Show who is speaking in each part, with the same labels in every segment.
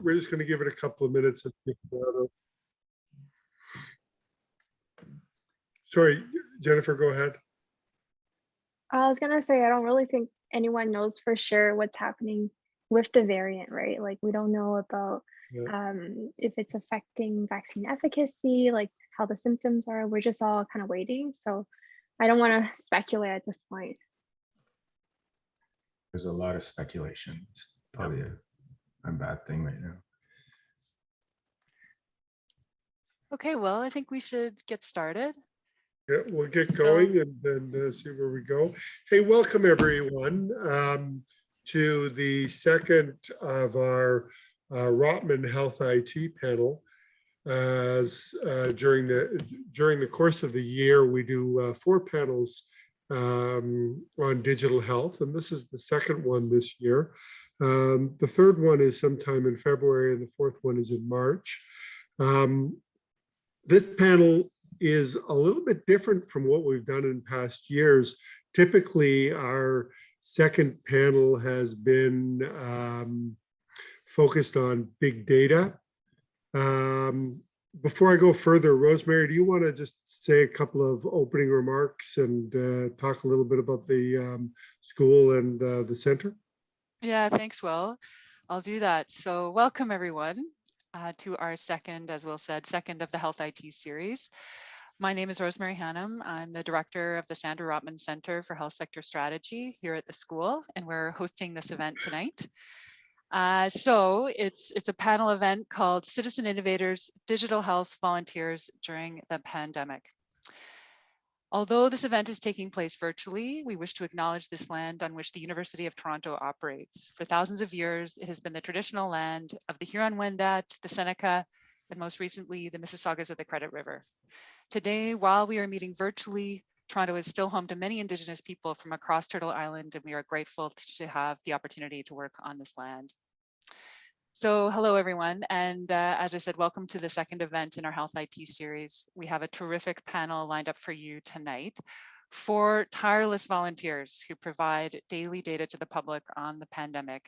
Speaker 1: we're just going to give it a couple of minutes. Sorry, Jennifer, go ahead.
Speaker 2: I was gonna say, I don't really think anyone knows for sure what's happening with the variant, right? Like we don't know about if it's affecting vaccine efficacy, like how the symptoms are. We're just all kind of waiting. So I don't want to speculate at this point.
Speaker 3: There's a lot of speculation. It's probably a bad thing right now.
Speaker 4: Okay, well, I think we should get started.
Speaker 1: Yeah, we'll get going and then see where we go. Hey, welcome everyone to the second of our Rotman HealthIT panel. As during the course of the year, we do 4 panels on digital health, and this is the second one this year. The third one is sometime in February, and the fourth one is in March. This panel is a little bit different from what we've done in past years. Typically, our second panel has been focused on big data. Before I go further, Rosemary, do you want to just say a couple of opening remarks and talk a little bit about the school and the center?
Speaker 4: Yeah, thanks, Will. I'll do that. So welcome everyone to our second, as Will said, second of the HealthIT series. My name is Rosemary Hannum. I'm the director of the Sandra Rotman Center for Health Sector Strategy here at the school, and we're hosting this event tonight. So it's a panel event called Citizen Innovators, Digital Health Volunteers During the Pandemic. Although this event is taking place virtually, we wish to acknowledge this land on which the University of Toronto operates. For thousands of years, it has been the traditional land of the Huron-Wendat, the Seneca, and most recently, the Mississaugas of the Credit River. Today, while we are meeting virtually, Toronto is still home to many Indigenous people from across Turtle Island, and we are grateful to have the opportunity to work on this land. So hello, everyone. And as I said, welcome to the second event in our HealthIT series. We have a terrific panel lined up for you tonight. 4 tireless volunteers who provide daily data to the public on the pandemic.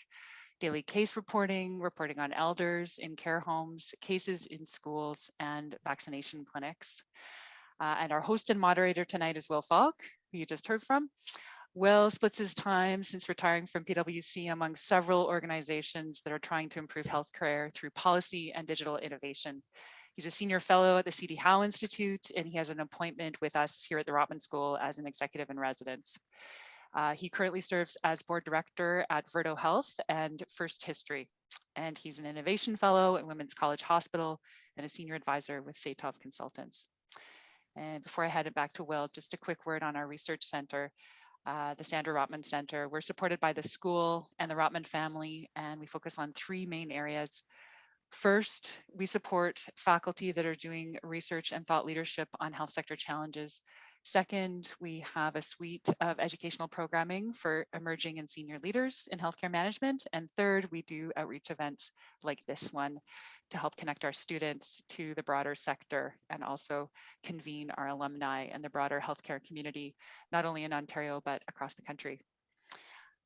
Speaker 4: Daily case reporting, reporting on elders in care homes, cases in schools, and vaccination clinics. And our host and moderator tonight is Will Falk, who you just heard from. Will splits his time since retiring from PwC among several organizations that are trying to improve healthcare through policy and digital innovation. He's a senior fellow at the C.D. Howe Institute, and he has an appointment with us here at the Rotman School as an executive in residence. He currently serves as board director at Verdo Health and First History, and he's an innovation fellow at Women's College Hospital and a senior advisor with Satov Consultants. And before I hand it back to Will, just a quick word on our research center, the Sandra Rotman Center. We're supported by the school and the Rotman family, and we focus on 3 main areas. First, we support faculty that are doing research and thought leadership on health sector challenges. Second, we have a suite of educational programming for emerging and senior leaders in healthcare management. And third, we do outreach events like this one to help connect our students to the broader sector and also convene our alumni and the broader healthcare community, not only in Ontario, but across the country.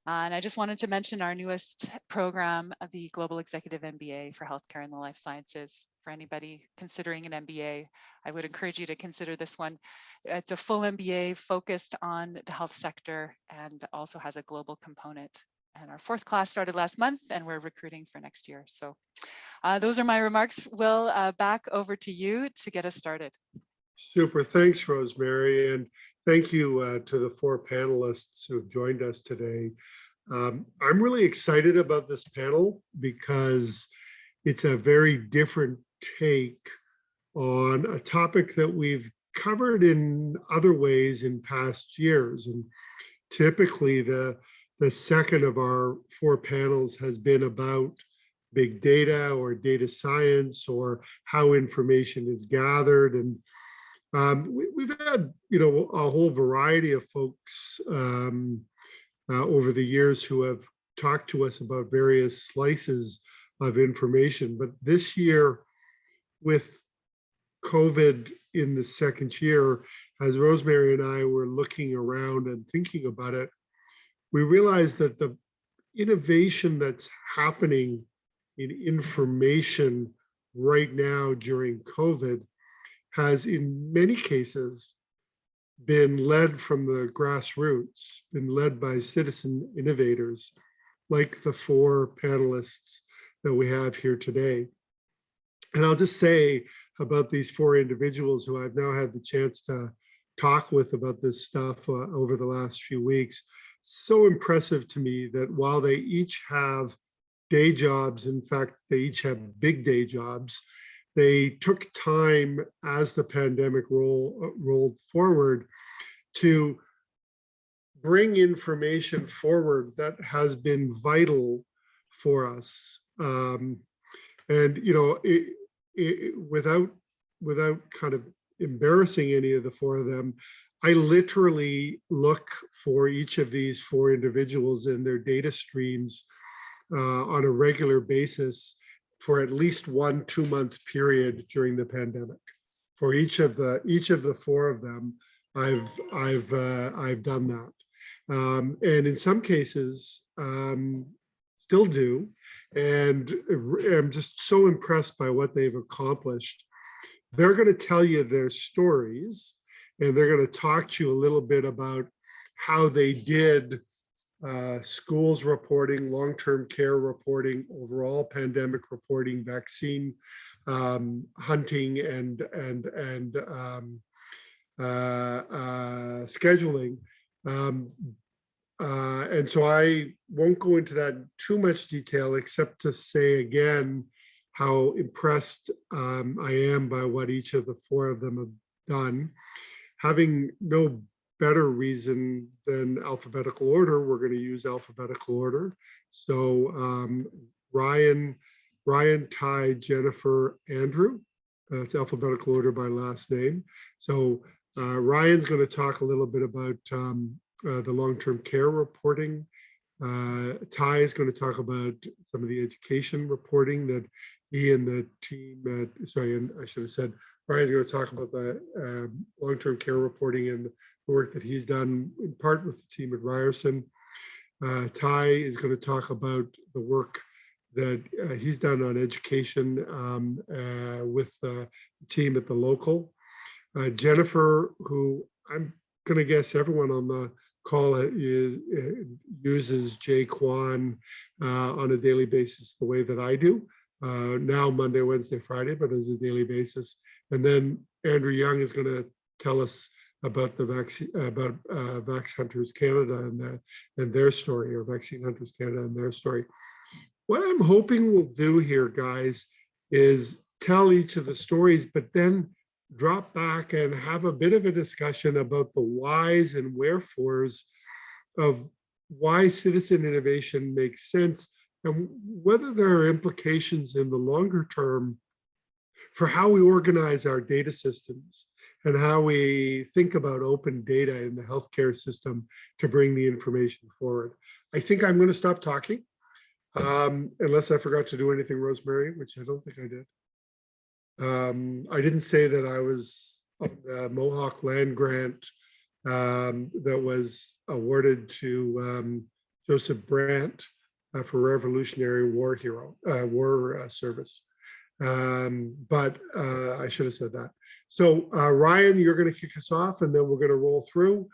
Speaker 4: And I just wanted to mention our newest program, the Global Executive MBA for Healthcare and the Life Sciences. For anybody considering an MBA, I would encourage you to consider this one. It's a full MBA focused on the health sector and also has a global component. And our 4th class started last month, and we're recruiting for next year. So those are my remarks. Will, back over to you to get us started.
Speaker 1: Super, thanks, Rosemary, and thank you to the 4 panelists who have joined us today. I'm really excited about this panel because it's a very different take on a topic that we've covered in other ways in past years. And typically the second of our 4 panels has been about big data or data science or how information is gathered. And we've had, a whole variety of folks over the years who have talked to us about various slices of information. But this year, with COVID in the second year, as Rosemary and I were looking around and thinking about it, we realized that the innovation that's happening in information right now during COVID has in many cases been led from the grassroots, been led by citizen innovators like the 4 panelists that we have here today. And I'll just say about these 4 individuals who I've now had the chance to talk with about this stuff over the last few weeks. So impressive to me that while they each have day jobs, in fact, they each have big day jobs, they took time as the pandemic rolled forward to bring information forward that has been vital for us. And, you know, without kind of embarrassing any of the 4 of them, I literally look for each of these 4 individuals in their data streams on a regular basis for at least 1 2-month period during the pandemic. For each of the 4 of them, I've done that, and in some cases still do, and I'm just so impressed by what they've accomplished. They're going to tell you their stories, and they're going to talk to you a little bit about how they did schools reporting, long-term care reporting, overall pandemic reporting, vaccine hunting, and scheduling. And so I won't go into that in too much detail, except to say again how impressed I am by what each of the 4 of them have done. Having no better reason than alphabetical order, we're going to use alphabetical order. So Ryan, Ty, Jennifer, Andrew. That's alphabetical order by last name. So Ryan's going to talk a little bit about the long-term care reporting. Ty is going to talk about some of the education reporting that he and the team and I should have said, Ryan's going to talk about the long-term care reporting and the work that he's done in part with the team at Ryerson. Ty is going to talk about the work that he's done on education with the team at the local. Jennifer, who I'm going to guess everyone on the call uses Kwan on a daily basis the way that I do. Now Monday, Wednesday, Friday, but as a daily basis. And then Andrew Young is going to tell us about the vaccine, about Vax Hunters Canada and their story, or Vaccine Hunters Canada and their story. What I'm hoping we'll do here, guys, is tell each of the stories, but then drop back and have a bit of a discussion about the whys and wherefores of why citizen innovation makes sense and whether there are implications in the longer term for how we organize our data systems and how we think about open data in the healthcare system to bring the information forward. I think I'm going to stop talking, unless I forgot to do anything, Rosemary, which I don't think I did. I didn't say that I was on the Mohawk land grant that was awarded to Joseph Brandt for Revolutionary War service. But I should have said that. So Ryan, you're going to kick us off, and then we're going to roll through.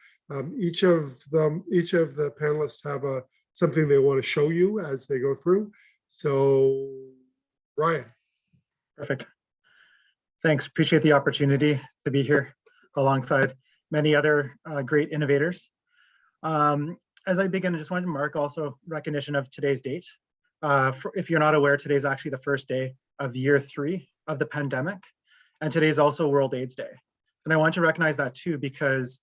Speaker 1: Each of the panelists have something they want to show you as they go through. So Ryan.
Speaker 5: Perfect. Thanks. Appreciate the opportunity to be here alongside many other great innovators. As I begin, I just wanted to mark also recognition of today's date. If you're not aware, today's actually the first day of year 3 of the pandemic, and today is also World AIDS Day. And I want to recognize that too, because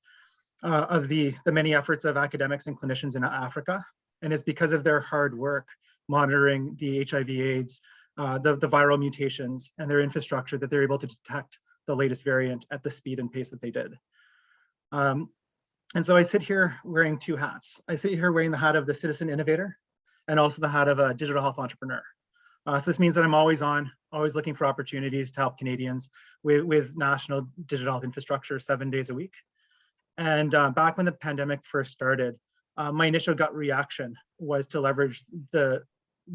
Speaker 5: of the many efforts of academics and clinicians in Africa, and it's because of their hard work monitoring the HIV/AIDS, the viral mutations and their infrastructure that they're able to detect the latest variant at the speed and pace that they did. And so I sit here wearing 2 hats. I sit here wearing the hat of the citizen innovator and also the hat of a digital health entrepreneur. So this means that I'm always looking for opportunities to help Canadians with national digital health infrastructure 7 days a week. And back when the pandemic first started, my initial gut reaction was to leverage the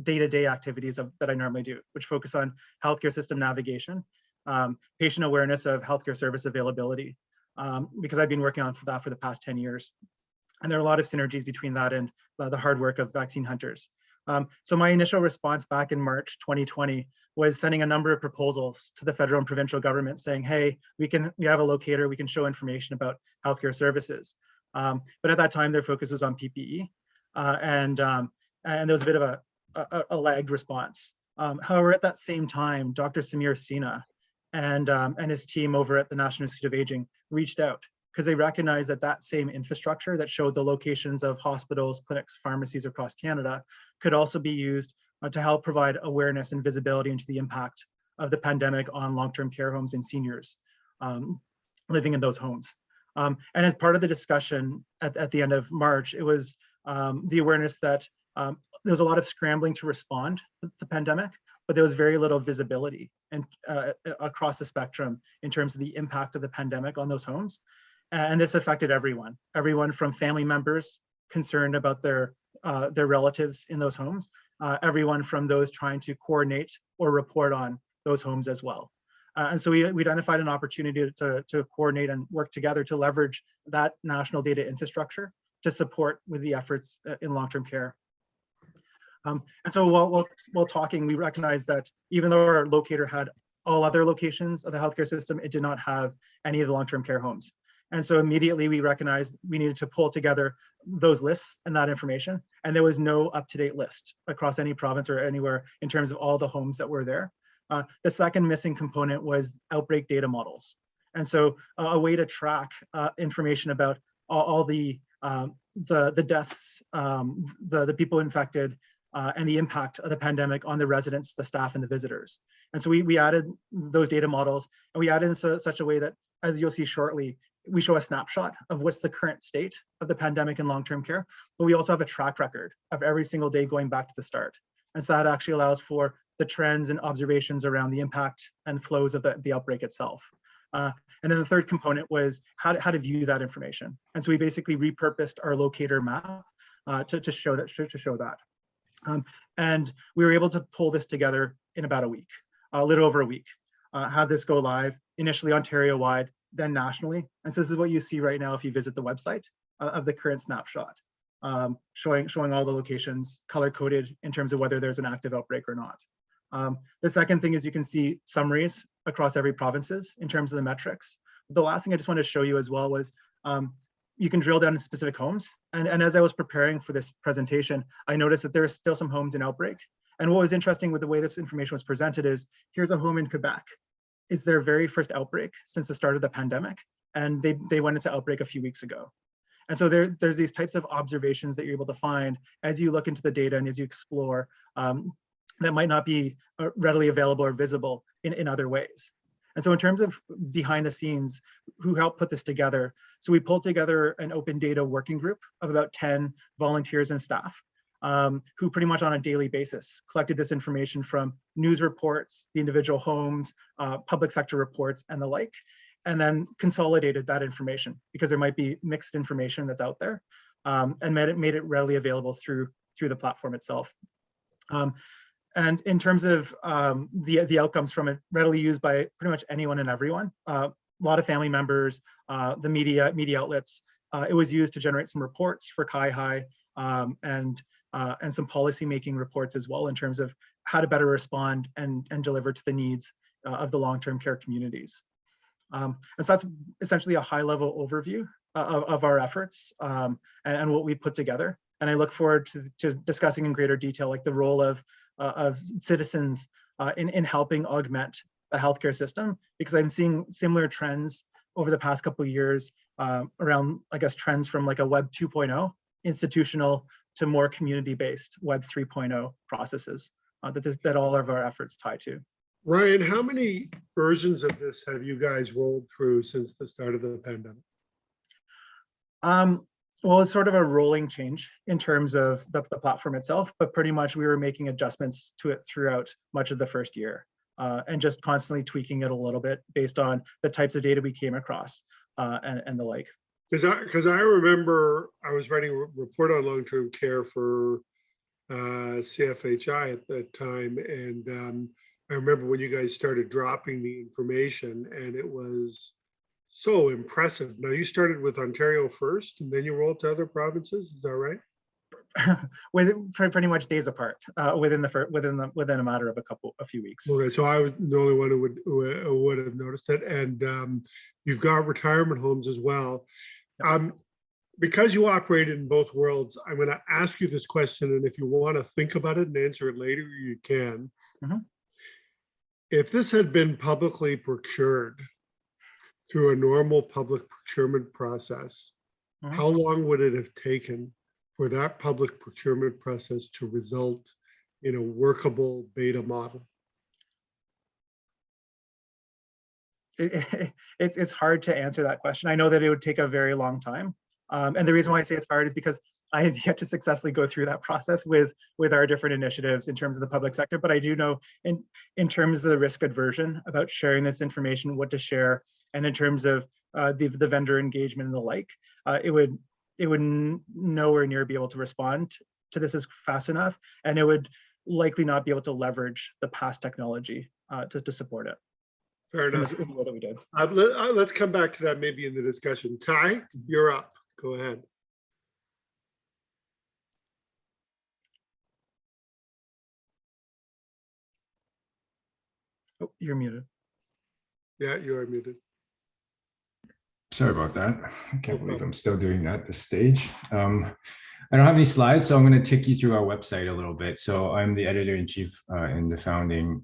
Speaker 5: day-to-day activities that I normally do, which focus on healthcare system navigation, patient awareness of healthcare service availability, because I've been working on that for the past 10 years. And there are a lot of synergies between that and the hard work of vaccine hunters. So my initial response back in March 2020 was sending a number of proposals to the federal and provincial government saying, hey, we have a locator, we can show information about healthcare services. But at that time, their focus was on PPE. And there was a bit of a lagged response. However, at that same time, Dr. Samir Sina and his team over at the National Institute of Aging reached out because they recognized that same infrastructure that showed the locations of hospitals, clinics, pharmacies across Canada could also be used to help provide awareness and visibility into the impact of the pandemic on long-term care homes and seniors living in those homes. And as part of the discussion at the end of March, it was the awareness that there was a lot of scrambling to respond to the pandemic, but there was very little visibility and across the spectrum in terms of the impact of the pandemic on those homes. And this affected everyone from family members concerned about their relatives in those homes, everyone from those trying to coordinate or report on those homes as well. And so we identified an opportunity to coordinate and work together to leverage that national data infrastructure to support with the efforts in long-term care. And so while talking, we recognized that even though our locator had all other locations of the healthcare system, it did not have any of the long-term care homes. And so immediately we recognized we needed to pull together those lists and that information. And there was no up-to-date list across any province or anywhere in terms of all the homes that were there. The second missing component was outbreak data models. And so a way to track information about all the deaths, the people infected, and the impact of the pandemic on the residents, the staff, and the visitors. And so we added those data models, and we added in such a way that, as you'll see shortly, we show a snapshot of what's the current state of the pandemic in long-term care, but we also have a track record of every single day going back to the start. And so that actually allows for the trends and observations around the impact and flows of the outbreak itself. And then the third component was how to view that information. And so we basically repurposed our locator map to show that. And we were able to pull this together in about a week, a little over a week, have this go live, initially Ontario-wide, then nationally. And so this is what you see right now if you visit the website of the current snapshot, showing all the locations color-coded in terms of whether there's an active outbreak or not. The second thing is you can see summaries across every provinces in terms of the metrics. The last thing I just wanted to show you as well was you can drill down to specific homes. And as I was preparing for this presentation, I noticed that there's still some homes in outbreak. And what was interesting with the way this information was presented is, here's a home in Quebec. It's their very first outbreak since the start of the pandemic. And they went into outbreak a few weeks ago. And so there's these types of observations that you're able to find as you look into the data and as you explore that might not be readily available or visible in other ways. And so in terms of behind the scenes, who helped put this together? So we pulled together an OpenData working group of about 10 volunteers and staff who pretty much on a daily basis collected this information from news reports, the individual homes, public sector reports, and the like, and then consolidated that information because there might be mixed information that's out there, and made it readily available through the platform itself. And in terms of the outcomes from it, readily used by pretty much anyone and everyone, a lot of family members, the media outlets. It was used to generate some reports for CIHI and some policy-making reports as well in terms of how to better respond and deliver to the needs of the long-term care communities. And so that's essentially a high-level overview of our efforts and what we put together. And I look forward to discussing in greater detail, like the role of citizens in helping augment the healthcare system, because I'm seeing similar trends over the past couple of years around, I guess, trends from like a Web 2.0 institutional to more community-based Web 3.0 processes that all of our efforts tie to.
Speaker 1: Ryan, how many versions of this have you guys rolled through since the start of the pandemic?
Speaker 5: Well, it's sort of a rolling change in terms of the platform itself, but pretty much we were making adjustments to it throughout much of the first year and just constantly tweaking it a little bit based on the types of data we came across and the like.
Speaker 1: Because I remember I was writing a report on long-term care for CFHI at that time. And I remember when you guys started dropping the information, and it was so impressive. Now, you started with Ontario first, and then you rolled to other provinces. Is that right?
Speaker 5: Pretty much days apart, within a matter of a few weeks.
Speaker 1: Okay, so I was the only one who would have noticed it. And you've got retirement homes as well. Because you operate in both worlds, I'm going to ask you this question, and if you want to think about it and answer it later, you can.
Speaker 5: Mhm.
Speaker 1: If this had been publicly procured through a normal public procurement process,
Speaker 5: Mhm.
Speaker 1: how long would it have taken for that public procurement process to result in a workable beta model?
Speaker 5: It's hard to answer that question. I know that it would take a very long time. And the reason why I say it's hard is because I have yet to successfully go through that process with our different initiatives in terms of the public sector. But I do know in terms of the risk aversion about sharing this information, what to share, and in terms of the vendor engagement and the like, it would nowhere near be able to respond to this as fast enough, and it would likely not be able to leverage the past technology to support it.
Speaker 1: Fair enough.
Speaker 5: In the way that we did.
Speaker 1: Let's come back to that maybe in the discussion. Ty, you're up. Go ahead.
Speaker 5: Oh, you're muted.
Speaker 1: Yeah, you are muted.
Speaker 3: Sorry about that. I can't
Speaker 1: No
Speaker 3: believe
Speaker 1: problem.
Speaker 3: I'm still doing that at this stage. I don't have any slides, so I'm going to take you through our website a little bit. So I'm the editor-in-chief and the founding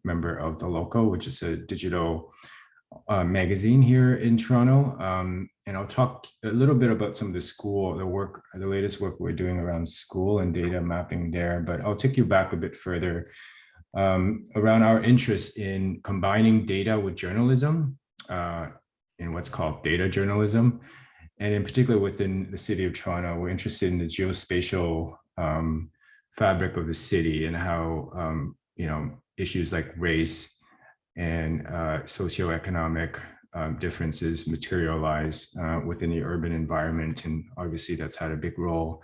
Speaker 3: member of The Local, which is a digital magazine here in Toronto. And I'll talk a little bit about some of the latest work we're doing around school and data mapping there, but I'll take you back a bit further around our interest in combining data with journalism in what's called data journalism. And in particular, within the city of Toronto, we're interested in the geospatial fabric of the city and how issues like race and socioeconomic differences materialize within the urban environment. And obviously, that's had a big role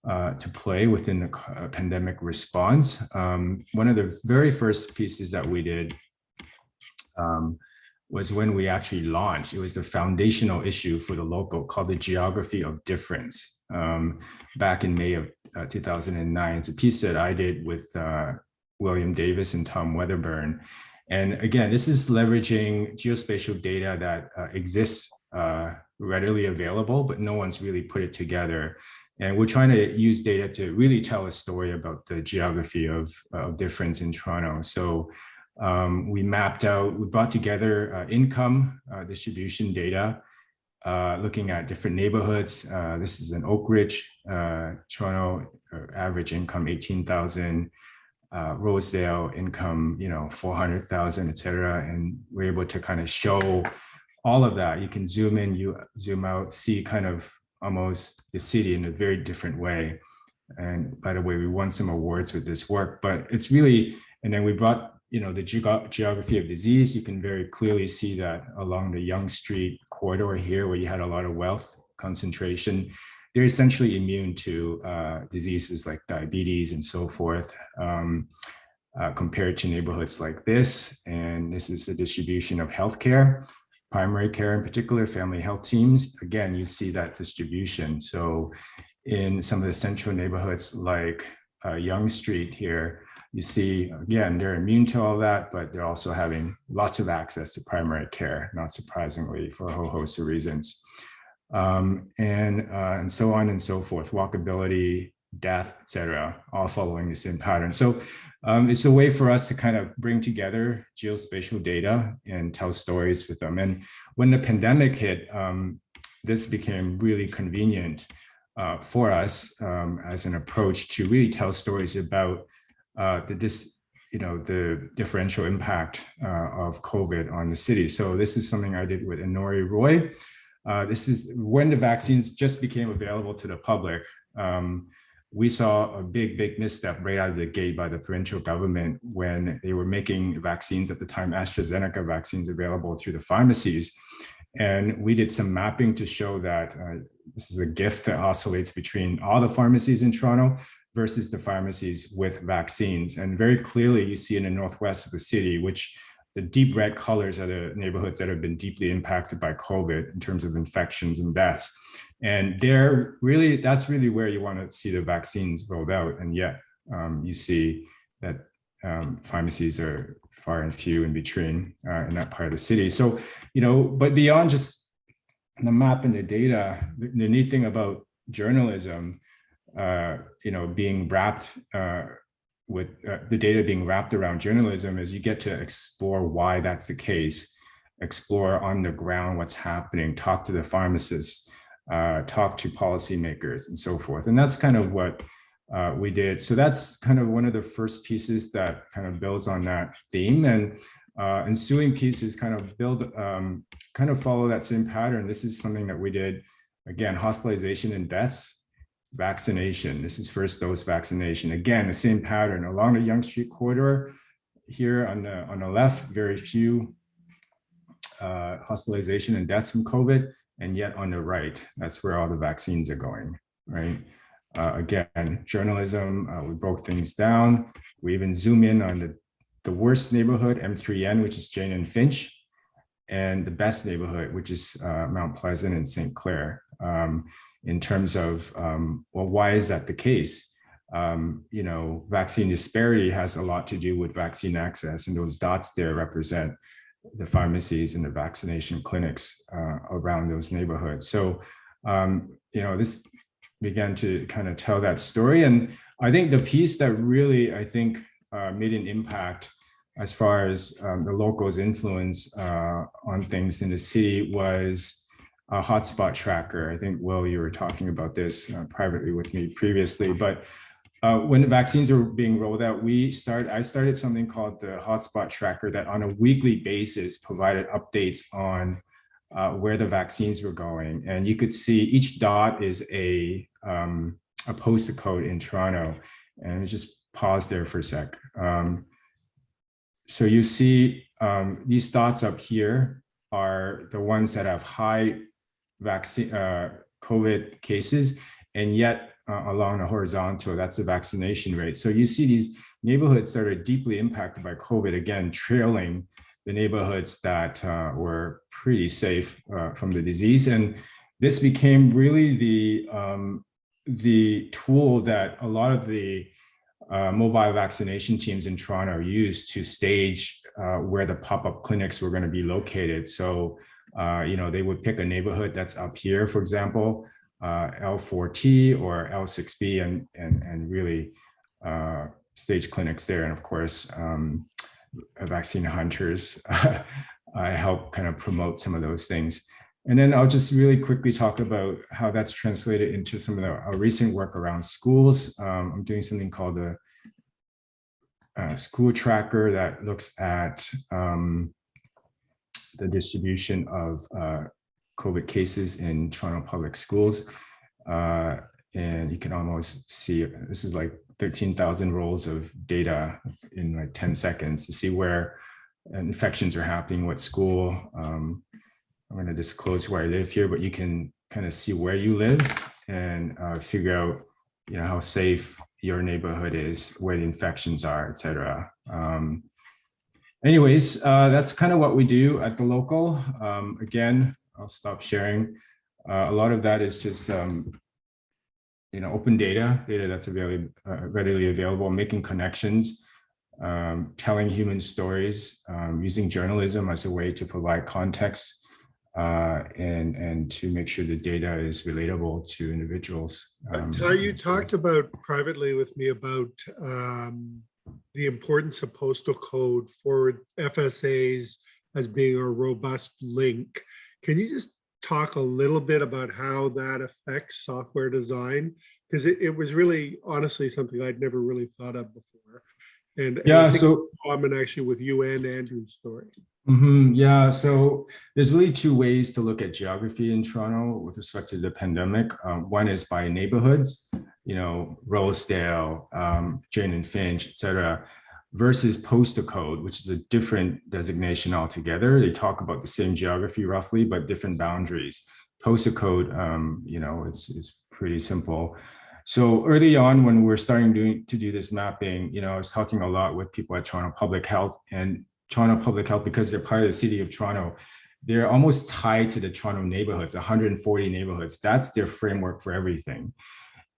Speaker 3: to play within the pandemic response. One of the very first pieces that we did was when we actually launched. It was the foundational issue for The Local called The Geography of Difference back in May of 2009. It's a piece that I did with William Davis and Tom Weatherburn. And again, this is leveraging geospatial data that exists readily available, but no one's really put it together. And we're trying to use data to really tell a story about the geography of difference in Toronto. So we brought together income distribution data, looking at different neighborhoods. This is in Oak Ridge, Toronto, average income 18,000, Rosedale income, 400,000, et cetera. And we're able to kind of show all of that. You can zoom in, you zoom out, see kind of almost the city in a very different way. And by the way, we won some awards with this work, but it's really, and then we brought the geography of disease. You can very clearly see that along the Yonge Street corridor here, where you had a lot of wealth concentration, they're essentially immune to diseases like diabetes and so forth, compared to neighborhoods like this. And this is the distribution of healthcare, primary care in particular, family health teams. Again, you see that distribution. So in some of the central neighborhoods like Yonge Street here, you see, again, they're immune to all that, but they're also having lots of access to primary care, not surprisingly, for a whole host of reasons. And so on and so forth, walkability, death, et cetera, all following the same pattern. So it's a way for us to kind of bring together geospatial data and tell stories with them. And when the pandemic hit, this became really convenient for us as an approach to really tell stories about the differential impact of COVID on the city. So this is something I did with Inori Roy. This is when the vaccines just became available to the public. We saw a big misstep right out of the gate by the provincial government when they were making vaccines at the time, AstraZeneca vaccines, available through the pharmacies. And we did some mapping to show that this is a gift that oscillates between all the pharmacies in Toronto. versus the pharmacies with vaccines. And very clearly you see in the northwest of the city, which the deep red colors are the neighborhoods that have been deeply impacted by COVID in terms of infections and deaths. And that's really where you want to see the vaccines rolled out. And yet you see that pharmacies are far and few in between in that part of the city. So, but beyond just the map and the data, the neat thing about journalism, being wrapped with the data being wrapped around journalism is you get to explore why that's the case, explore on the ground what's happening, talk to the pharmacists, talk to policymakers and so forth. And that's kind of what we did. So that's kind of one of the first pieces that kind of builds on that theme, and ensuing pieces kind of follow that same pattern. This is something that we did, again, hospitalization and deaths, vaccination. This is first dose vaccination. Again, the same pattern along the Yonge Street corridor. Here on the left, very few hospitalization and deaths from COVID, and yet on the right, that's where all the vaccines are going, right? Again, journalism, we broke things down. We even zoom in on the worst neighborhood, M3N, which is Jane and Finch, and the best neighborhood, which is Mount Pleasant and St. Clair, in terms of, well, why is that the case? Vaccine disparity has a lot to do with vaccine access, and those dots there represent the pharmacies and the vaccination clinics around those neighborhoods. So, this began to kind of tell that story. And I think the piece that really, made an impact as far as the locals' influence on things in the city was a Hotspot Tracker. I think, Will, you were talking about this privately with me previously, but when the vaccines were being rolled out, I started something called the Hotspot Tracker that on a weekly basis provided updates on where the vaccines were going. And you could see each dot is a postal code in Toronto. And just pause there for a sec. So you see these dots up here are the ones that have high vaccine COVID cases, and yet along the horizontal, that's the vaccination rate. So you see these neighborhoods that are deeply impacted by COVID, again, trailing the neighborhoods that were pretty safe from the disease. And this became really the tool that a lot of the mobile vaccination teams in Toronto used to stage where the pop-up clinics were going to be located. So, they would pick a neighborhood that's up here, for example, L4T or L6B, and really stage clinics there. And of course, vaccine hunters help kind of promote some of those things. And then I'll just really quickly talk about how that's translated into some of our recent work around schools. I'm doing something called the school tracker that looks at the distribution of COVID cases in Toronto public schools. And you can almost see, this is like 13,000 rows of data in like 10 seconds to see where infections are happening, what school. I'm going to disclose where I live here, but you can kind of see where you live and figure out, how safe your neighborhood is, where the infections are, et cetera. Anyways, that's kind of what we do at the local. Again, I'll stop sharing. A lot of that is just, open data that's readily available, making connections, telling human stories, using journalism as a way to provide context, and to make sure the data is relatable to individuals.
Speaker 1: You talked about privately with me about the importance of postal code for FSAs as being a robust link. Can you just talk a little bit about how that affects software design? Because it was really, honestly, something I'd never really thought of before. And
Speaker 3: yeah,
Speaker 1: I think
Speaker 3: so
Speaker 1: it's common actually with you and Andrew's story.
Speaker 3: Yeah, so there's really two ways to look at geography in Toronto with respect to the pandemic. One is by neighborhoods, Rosedale, Jane and Finch, et cetera, versus postal code, which is a different designation altogether. They talk about the same geography roughly, but different boundaries. Postal code, it's pretty simple. So early on, when we're starting to do this mapping, I was talking a lot with people at Toronto Public Health, and Toronto Public Health, because they're part of the city of Toronto, they're almost tied to the Toronto neighborhoods, 140 neighborhoods. That's their framework for everything.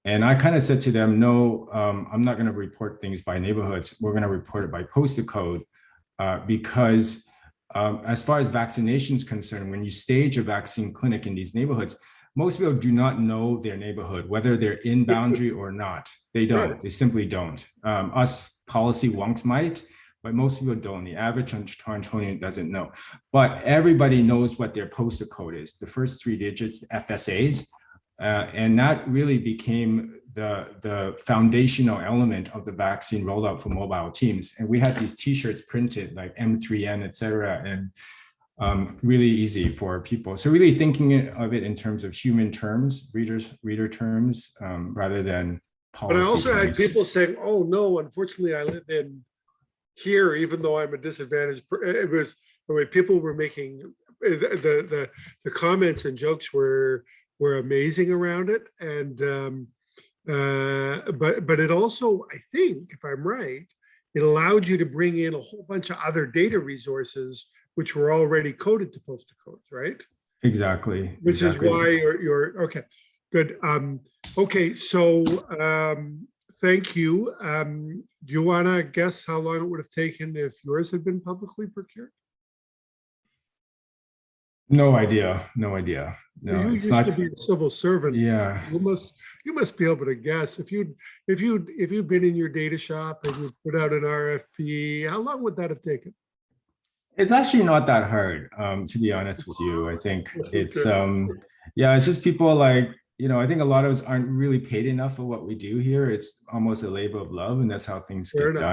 Speaker 3: And I kind of said to them, no, I'm not going to report things by neighborhoods. We're going to report it by postal code, because as far as vaccination is concerned, when you stage a vaccine clinic in these neighborhoods, most people do not know their neighborhood, whether they're in boundary or not. They don't.
Speaker 1: Right.
Speaker 3: They simply don't. Us policy wonks might, but most people don't. The average Torontonian doesn't know. But everybody knows what their postal code is. The first 3 digits, FSAs. And that really became the foundational element of the vaccine rollout for mobile teams. And we had these T-shirts printed like M3N, et cetera, and really easy for people. So really thinking of it in terms of human terms, reader terms, rather than policy
Speaker 1: But I also had
Speaker 3: terms.
Speaker 1: people saying, oh, no, unfortunately, I live in here, even though I'm a disadvantaged. It was the way people were making the comments and jokes were amazing around it. And but it also, I think, if I'm right, it allowed you to bring in a whole bunch of other data resources which were already coded to postal codes, right?
Speaker 3: Exactly.
Speaker 1: Which
Speaker 3: exactly.
Speaker 1: is why you're okay. Good. Okay, so thank you. Do you want to guess how long it would have taken if yours had been publicly procured?
Speaker 3: No idea. No idea. No,
Speaker 1: You
Speaker 3: it's
Speaker 1: used
Speaker 3: not.
Speaker 1: to be a civil servant.
Speaker 3: Yeah.
Speaker 1: You must be able to guess if you'd been in your data shop and you put out an RFP. How long would that have taken?
Speaker 3: It's actually not that hard, to be honest with you. I think it's yeah, it's just people like, I think a lot of us aren't really paid enough for what we do here. It's almost a labor of love, and that's how things
Speaker 1: Fair
Speaker 3: get
Speaker 1: enough.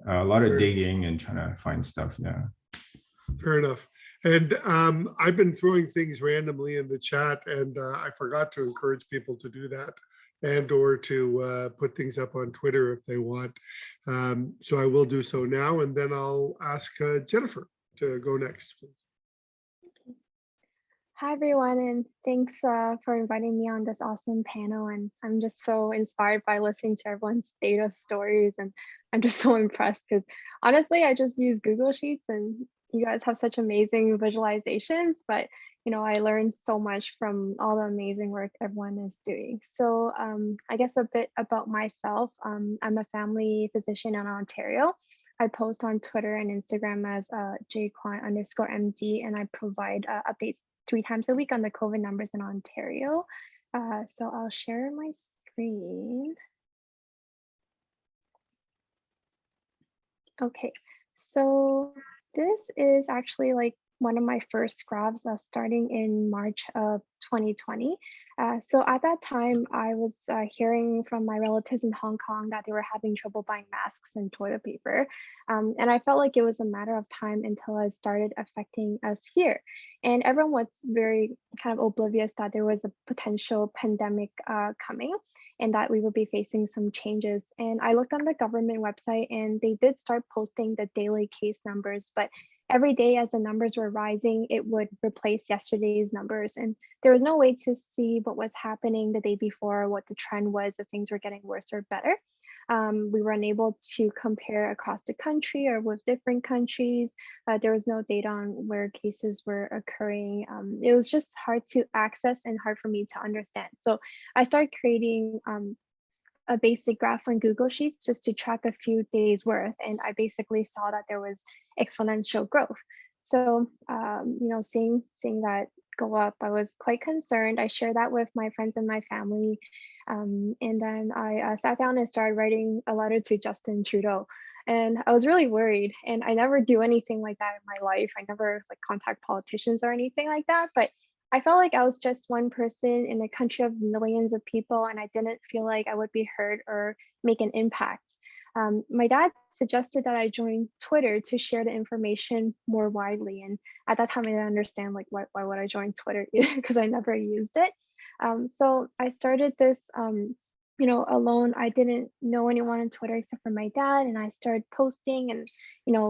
Speaker 3: done. A lot of
Speaker 1: Fair
Speaker 3: digging and trying to find stuff. Yeah.
Speaker 1: Fair enough. And I've been throwing things randomly in the chat, and I forgot to encourage people to do that, and or to put things up on Twitter if they want. So I will do so now, and then I'll ask Jennifer to go next, please.
Speaker 2: Hi, everyone, and thanks for inviting me on this awesome panel. And I'm just so inspired by listening to everyone's data stories, and I'm just so impressed because honestly, I just use Google Sheets, and you guys have such amazing visualizations. But I learned so much from all the amazing work everyone is doing. So I guess a bit about myself. I'm a family physician in Ontario. I post on Twitter and Instagram as jquan_MD, and I provide updates 3 times a week on the COVID numbers in Ontario. So I'll share my screen. Okay, so this is actually like one of my first graphs starting in March of 2020. So at that time, I was hearing from my relatives in Hong Kong that they were having trouble buying masks and toilet paper. And I felt like it was a matter of time until it started affecting us here. And everyone was very kind of oblivious that there was a potential pandemic coming, and that we would be facing some changes. And I looked on the government website, and they did start posting the daily case numbers, but every day as the numbers were rising, it would replace yesterday's numbers. And there was no way to see what was happening the day before, what the trend was, if things were getting worse or better. We were unable to compare across the country or with different countries. There was no data on where cases were occurring. It was just hard to access and hard for me to understand. So I started creating a basic graph on Google Sheets just to track a few days worth. And I basically saw that there was exponential growth. So, seeing that go up, I was quite concerned. I shared that with my friends and my family. And then I sat down and started writing a letter to Justin Trudeau. And I was really worried. And I never do anything like that in my life. I never contact politicians or anything like that. But I felt like I was just one person in a country of millions of people, and I didn't feel like I would be heard or make an impact. My dad suggested that I join Twitter to share the information more widely. And at that time, I didn't understand why would I join Twitter because I never used it. So I started this, alone. I didn't know anyone on Twitter except for my dad, and I started posting and,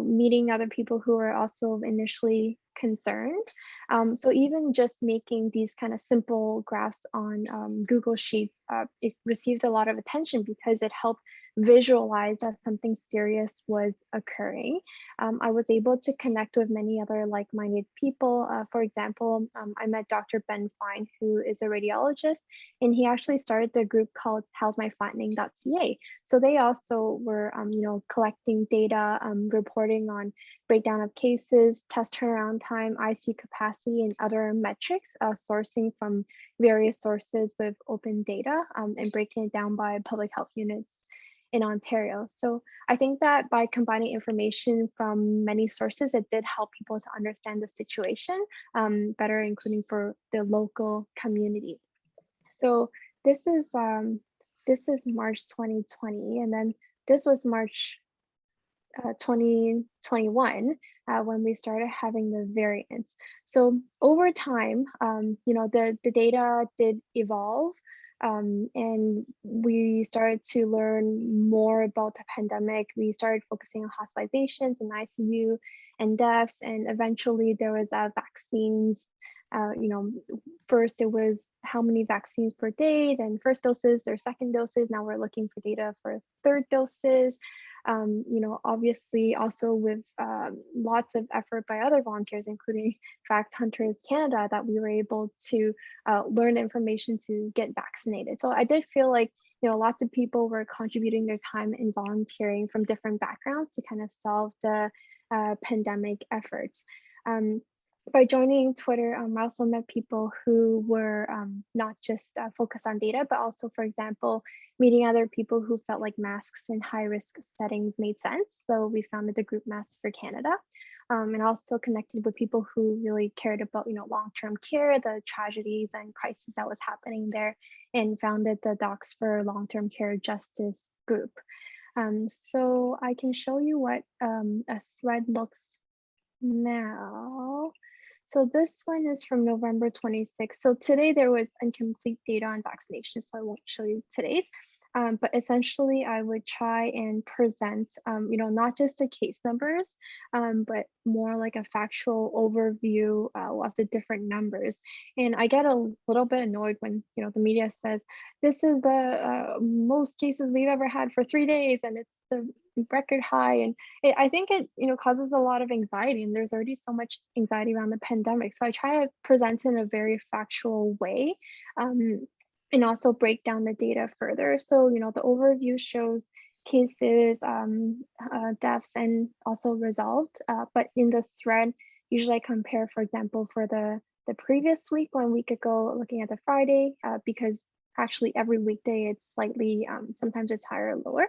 Speaker 2: meeting other people who were also initially concerned. So even just making these kind of simple graphs on Google Sheets, it received a lot of attention because it helped visualize that something serious was occurring. I was able to connect with many other like-minded people. For example, I met Dr. Ben Fine, who is a radiologist, and he actually started the group called howsmyflattening.ca. So they also were, collecting data, reporting on breakdown of cases, test turnaround time, ICU capacity, and other metrics, sourcing from various sources with OpenData, and breaking it down by public health units in Ontario. So I think that by combining information from many sources, it did help people to understand the situation better, including for the local community. So this is March 2020, and then this was March 2021 when we started having the variants. So over time, the data did evolve. And we started to learn more about the pandemic. We started focusing on hospitalizations and ICU and deaths, and eventually there was vaccines. First it was how many vaccines per day, then first doses, their second doses. Now we're looking for data for third doses. Obviously also with lots of effort by other volunteers, including Vax Hunters Canada, that we were able to learn information to get vaccinated. So I did feel like, lots of people were contributing their time and volunteering from different backgrounds to kind of solve the pandemic efforts. By joining Twitter, I also met people who were not just focused on data, but also, for example, meeting other people who felt like masks in high-risk settings made sense. So we founded the group Masks for Canada, and also connected with people who really cared about, long-term care, the tragedies and crises that was happening there, and founded the Docs for Long-Term Care Justice group. So I can show you what a thread looks now. So this one is from November 26th. So today there was incomplete data on vaccination, so I won't show you today's. But essentially I would try and present, not just the case numbers, but more like a factual overview of the different numbers. And I get a little bit annoyed when, the media says, this is the most cases we've ever had for 3 days, and it's the record high. And I think it, causes a lot of anxiety, and there's already so much anxiety around the pandemic. So I try to present in a very factual way. And also break down the data further. So, the overview shows cases, deaths, and also resolved. But in the thread, usually I compare, for example, for the previous week, 1 week ago, looking at the Friday, because actually every weekday it's slightly, sometimes it's higher or lower.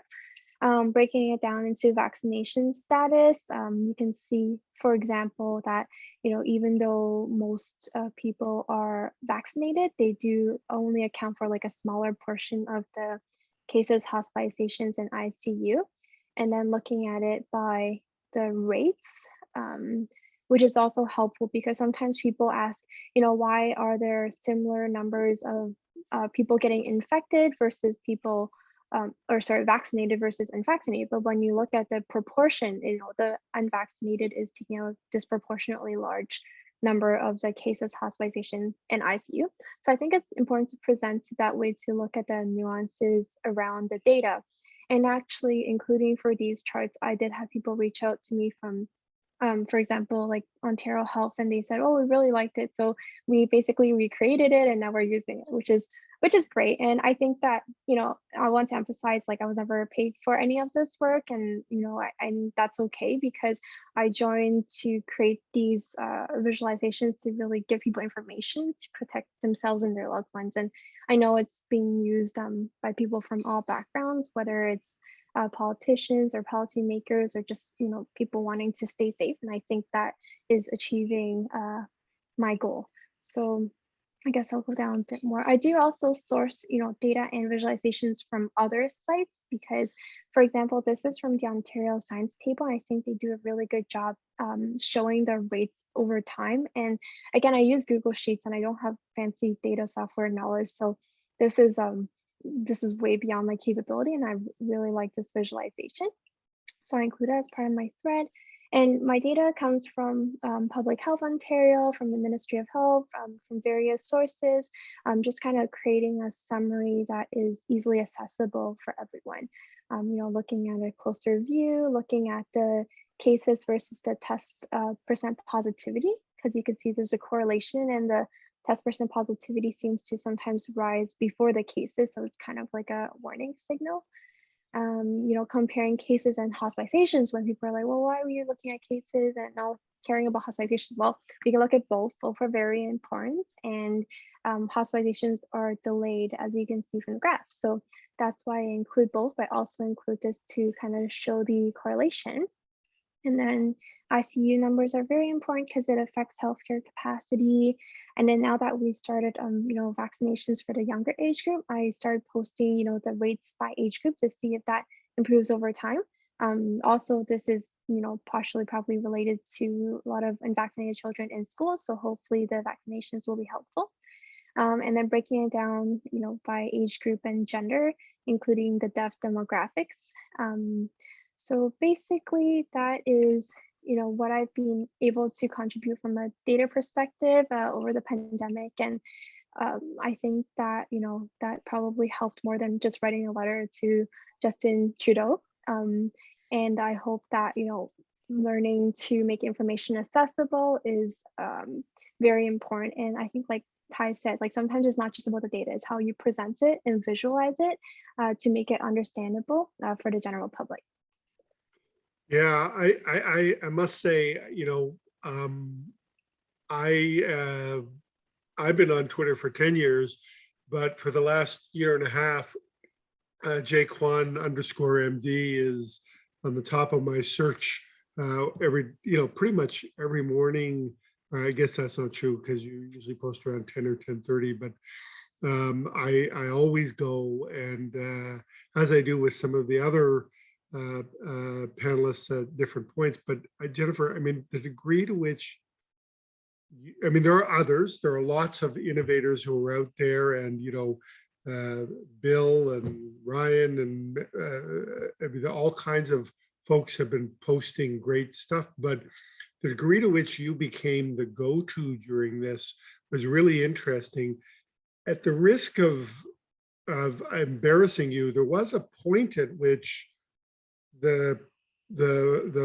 Speaker 2: Breaking it down into vaccination status, you can see, for example, that, even though most people are vaccinated, they do only account for like a smaller portion of the cases, hospitalizations, and ICU. And then looking at it by the rates, which is also helpful because sometimes people ask, why are there similar numbers of people getting infected versus people vaccinated versus unvaccinated. But when you look at the proportion, the unvaccinated is taking a disproportionately large number of the cases, hospitalization, and ICU. So I think it's important to present that way to look at the nuances around the data. And actually, including for these charts, I did have people reach out to me from, for example, like Ontario Health, and they said, oh, we really liked it. So we basically recreated it and now we're using it, which is great. And I think that, I want to emphasize, like, I was never paid for any of this work. And, and that's okay, because I joined to create these visualizations to really give people information to protect themselves and their loved ones. And I know it's being used by people from all backgrounds, whether it's politicians or policymakers or just, people wanting to stay safe. And I think that is achieving my goal. So I guess I'll go down a bit more. I do also source, data and visualizations from other sites because, for example, this is from the Ontario Science Table. I think they do a really good job showing the rates over time. And again, I use Google Sheets and I don't have fancy data software knowledge. So this is way beyond my capability, and I really like this visualization. So I include it as part of my thread. And my data comes from Public Health Ontario, from the Ministry of Health, from various sources, just kind of creating a summary that is easily accessible for everyone. Looking at a closer view, looking at the cases versus the test percent positivity, because you can see there's a correlation, and the test percent positivity seems to sometimes rise before the cases. So it's kind of like a warning signal. Comparing cases and hospitalizations, when people are like, well, why were you looking at cases and not caring about hospitalizations? Well, we can look at both. Both are very important, and hospitalizations are delayed, as you can see from the graph. So that's why I include both, but also include this to kind of show the correlation. And then ICU numbers are very important because it affects healthcare capacity. And then now that we started, vaccinations for the younger age group, I started posting, the rates by age group to see if that improves over time. Also, this is, partially probably related to a lot of unvaccinated children in school. So hopefully the vaccinations will be helpful. And then breaking it down, by age group and gender, including the deaf demographics. So basically that is, what I've been able to contribute from a data perspective over the pandemic. And I think that, that probably helped more than just writing a letter to Justin Trudeau. And I hope that, learning to make information accessible is very important. And I think, like Ty said, like sometimes it's not just about the data, it's how you present it and visualize it to make it understandable for the general public.
Speaker 1: Yeah, I must say, I've been on Twitter for 10 years, but for the last year and a half, Kwan _MD is on the top of my search pretty much every morning. I guess that's not true because you usually post around 10 or 10:30, but I always go, and as I do with some of the other panelists at different points. But Jennifer, the degree to which, there are others, there are lots of innovators who are out there, and, Bill and Ryan and all kinds of folks have been posting great stuff, but the degree to which you became the go-to during this was really interesting. At the risk of embarrassing you, there was a point at which the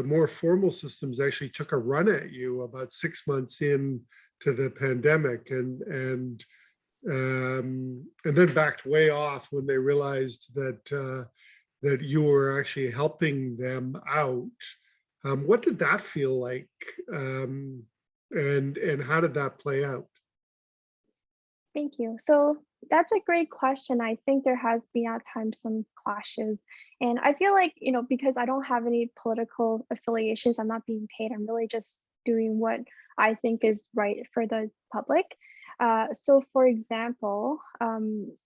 Speaker 1: more formal systems actually took a run at you about 6 months in to the pandemic, and then backed way off when they realized that that you were actually helping them out. What did that feel like, and how did that play out?
Speaker 2: Thank you. So that's a great question. I think there has been at times some clashes, and I feel like, because I don't have any political affiliations, I'm not being paid. I'm really just doing what I think is right for the public. So for example,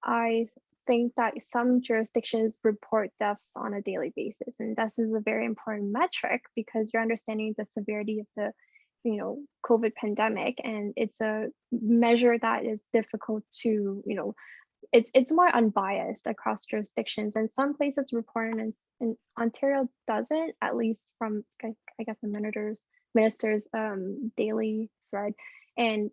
Speaker 2: I think that some jurisdictions report deaths on a daily basis, and this is a very important metric because you're understanding the severity of the COVID pandemic, and it's a measure that is difficult to, it's more unbiased across jurisdictions, and some places report it, and Ontario doesn't, at least from, I guess, the minister's daily thread. And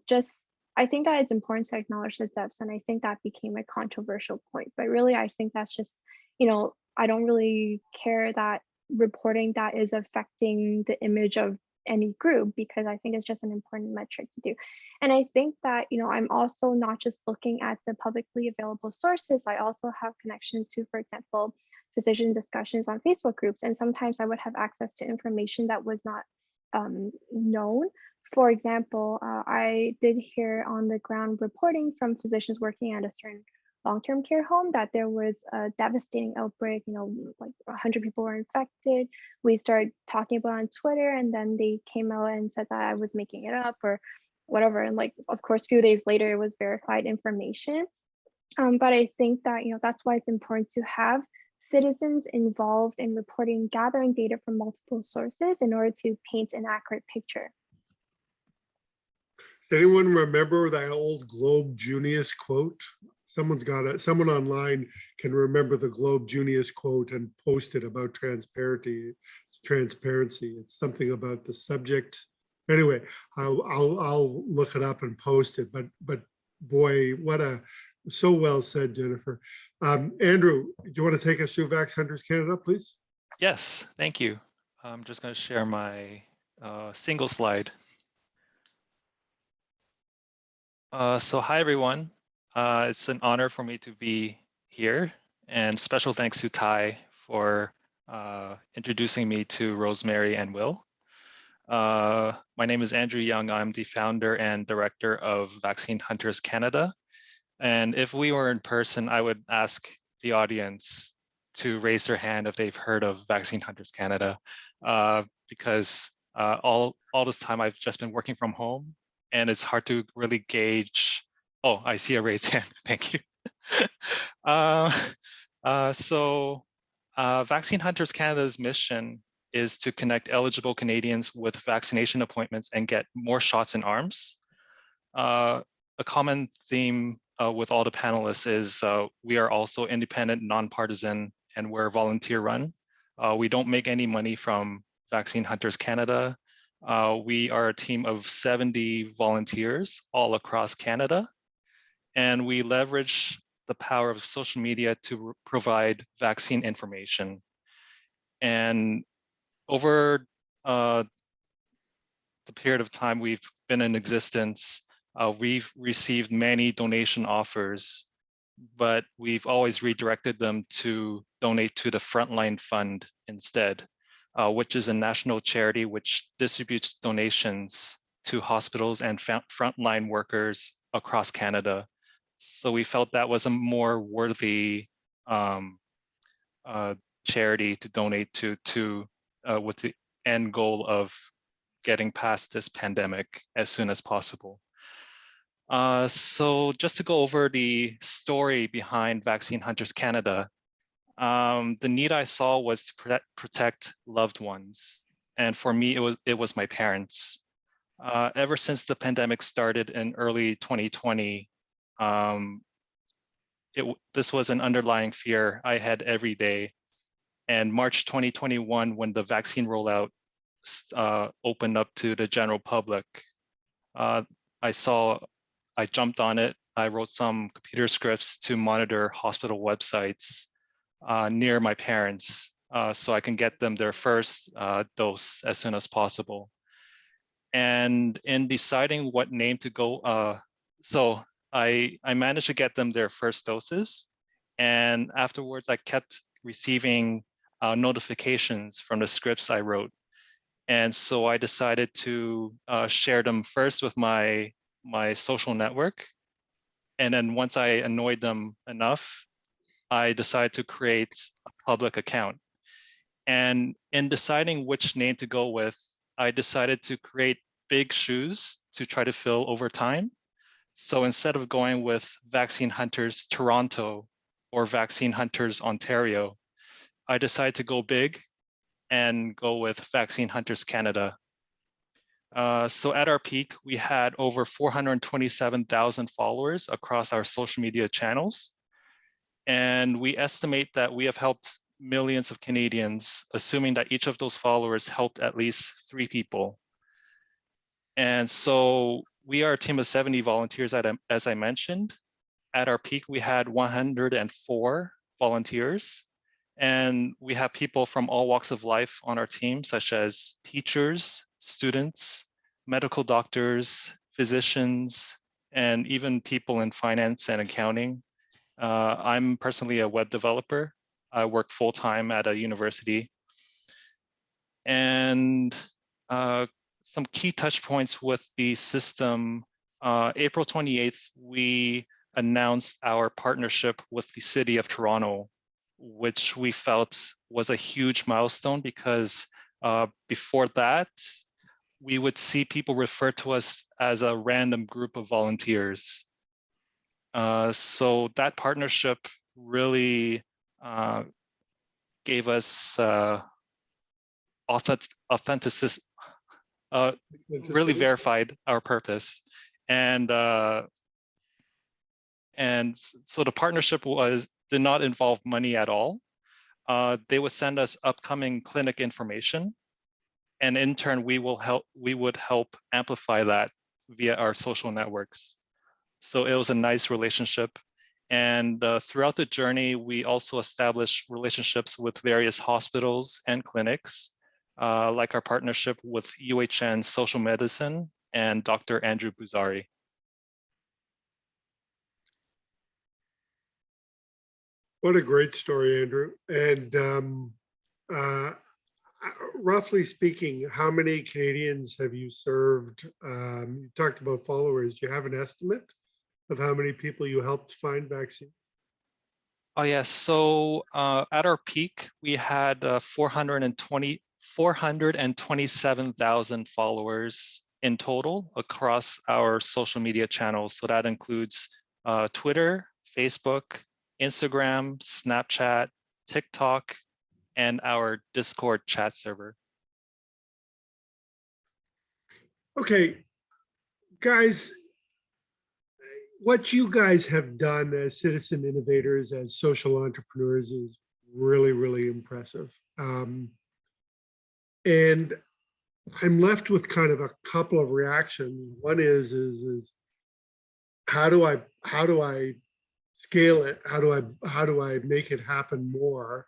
Speaker 2: just, I think that it's important to acknowledge the deaths, and I think that became a controversial point, but really I think that's just, I don't really care that reporting that is affecting the image of any group, because I think it's just an important metric to do. And I think that, I'm also not just looking at the publicly available sources. I also have connections to, for example, physician discussions on Facebook groups. And sometimes I would have access to information that was not known. For example, I did hear on the ground reporting from physicians working at a certain long-term care home that there was a devastating outbreak, like 100 people were infected. We started talking about it on Twitter, and then they came out and said that I was making it up or whatever. And of course, a few days later, it was verified information. But I think that, that's why it's important to have citizens involved in reporting, gathering data from multiple sources in order to paint an accurate picture.
Speaker 1: Does anyone remember that old Globe Junius quote? someone online can remember the Globe Junius quote and post it about transparency. It's something about the subject. Anyway, I'll look it up and post it. But boy, so well said, Jennifer. Andrew, do you want to take us through Vax Hunters Canada, please?
Speaker 6: Yes, thank you. I'm just going to share my single slide. So hi, everyone. It's an honor for me to be here, and special thanks to Ty for introducing me to Rosemary and Will. My name is Andrew Young. I'm the founder and director of Vaccine Hunters Canada. And if we were in person, I would ask the audience to raise their hand if they've heard of Vaccine Hunters Canada, because all this time I've just been working from home, and it's hard to really gauge. Oh, I see a raised hand. Thank you. Vaccine Hunters Canada's mission is to connect eligible Canadians with vaccination appointments and get more shots in arms. A common theme with all the panelists is we are also independent, nonpartisan, and we're volunteer run. We don't make any money from Vaccine Hunters Canada. We are a team of 70 volunteers all across Canada, and we leverage the power of social media to provide vaccine information. And over the period of time we've been in existence, we've received many donation offers, but we've always redirected them to donate to the Frontline Fund instead, which is a national charity which distributes donations to hospitals and frontline workers across Canada. So we felt that was a more worthy charity to donate to with the end goal of getting past this pandemic as soon as possible. So just to go over the story behind Vaccine Hunters Canada, the need I saw was to protect loved ones. And for me, it was my parents. Ever since the pandemic started in early 2020, this was an underlying fear I had every day. And March 2021, when the vaccine rollout opened up to the general public, I jumped on it. I wrote some computer scripts to monitor hospital websites near my parents so I can get them their first dose as soon as possible. And in deciding what name to go, so I managed to get them their first doses. And afterwards, I kept receiving notifications from the scripts I wrote. And so I decided to share them first with my social network. And then once I annoyed them enough, I decided to create a public account. And in deciding which name to go with, I decided to create big shoes to try to fill over time. So instead of going with Vaccine Hunters Toronto or Vaccine Hunters Ontario, I decided to go big and go with Vaccine Hunters Canada. So at our peak, we had over 427,000 followers across our social media channels. And we estimate that we have helped millions of Canadians, assuming that each of those followers helped at least 3 people. And so we are a team of 70 volunteers, as I mentioned. At our peak, we had 104 volunteers. And we have people from all walks of life on our team, such as teachers, students, medical doctors, physicians, and even people in finance and accounting. I'm personally a web developer. I work full-time at a university. And some key touch points with the system. April 28th, we announced our partnership with the City of Toronto, which we felt was a huge milestone because before that, we would see people refer to us as a random group of volunteers. So that partnership really gave us authenticity, really verified our purpose. And And so the partnership did not involve money at all. They would send us upcoming clinic information, and in turn, we would help amplify that via our social networks. So it was a nice relationship. And throughout the journey, we also established relationships with various hospitals and clinics, like our partnership with UHN Social Medicine and Dr. Andrew Buzari.
Speaker 1: What a great story, Andrew. And roughly speaking, how many Canadians have you served? You talked about followers. Do you have an estimate of how many people you helped find vaccines?
Speaker 6: Oh yes, so at our peak, we had 427,000 followers in total across our social media channels. So that includes Twitter, Facebook, Instagram, Snapchat, TikTok, and our Discord chat server.
Speaker 1: Okay, guys, what you guys have done as citizen innovators, as social entrepreneurs is really, really impressive. And I'm left with kind of a couple of reactions. One is how do I scale it? How do I make it happen more?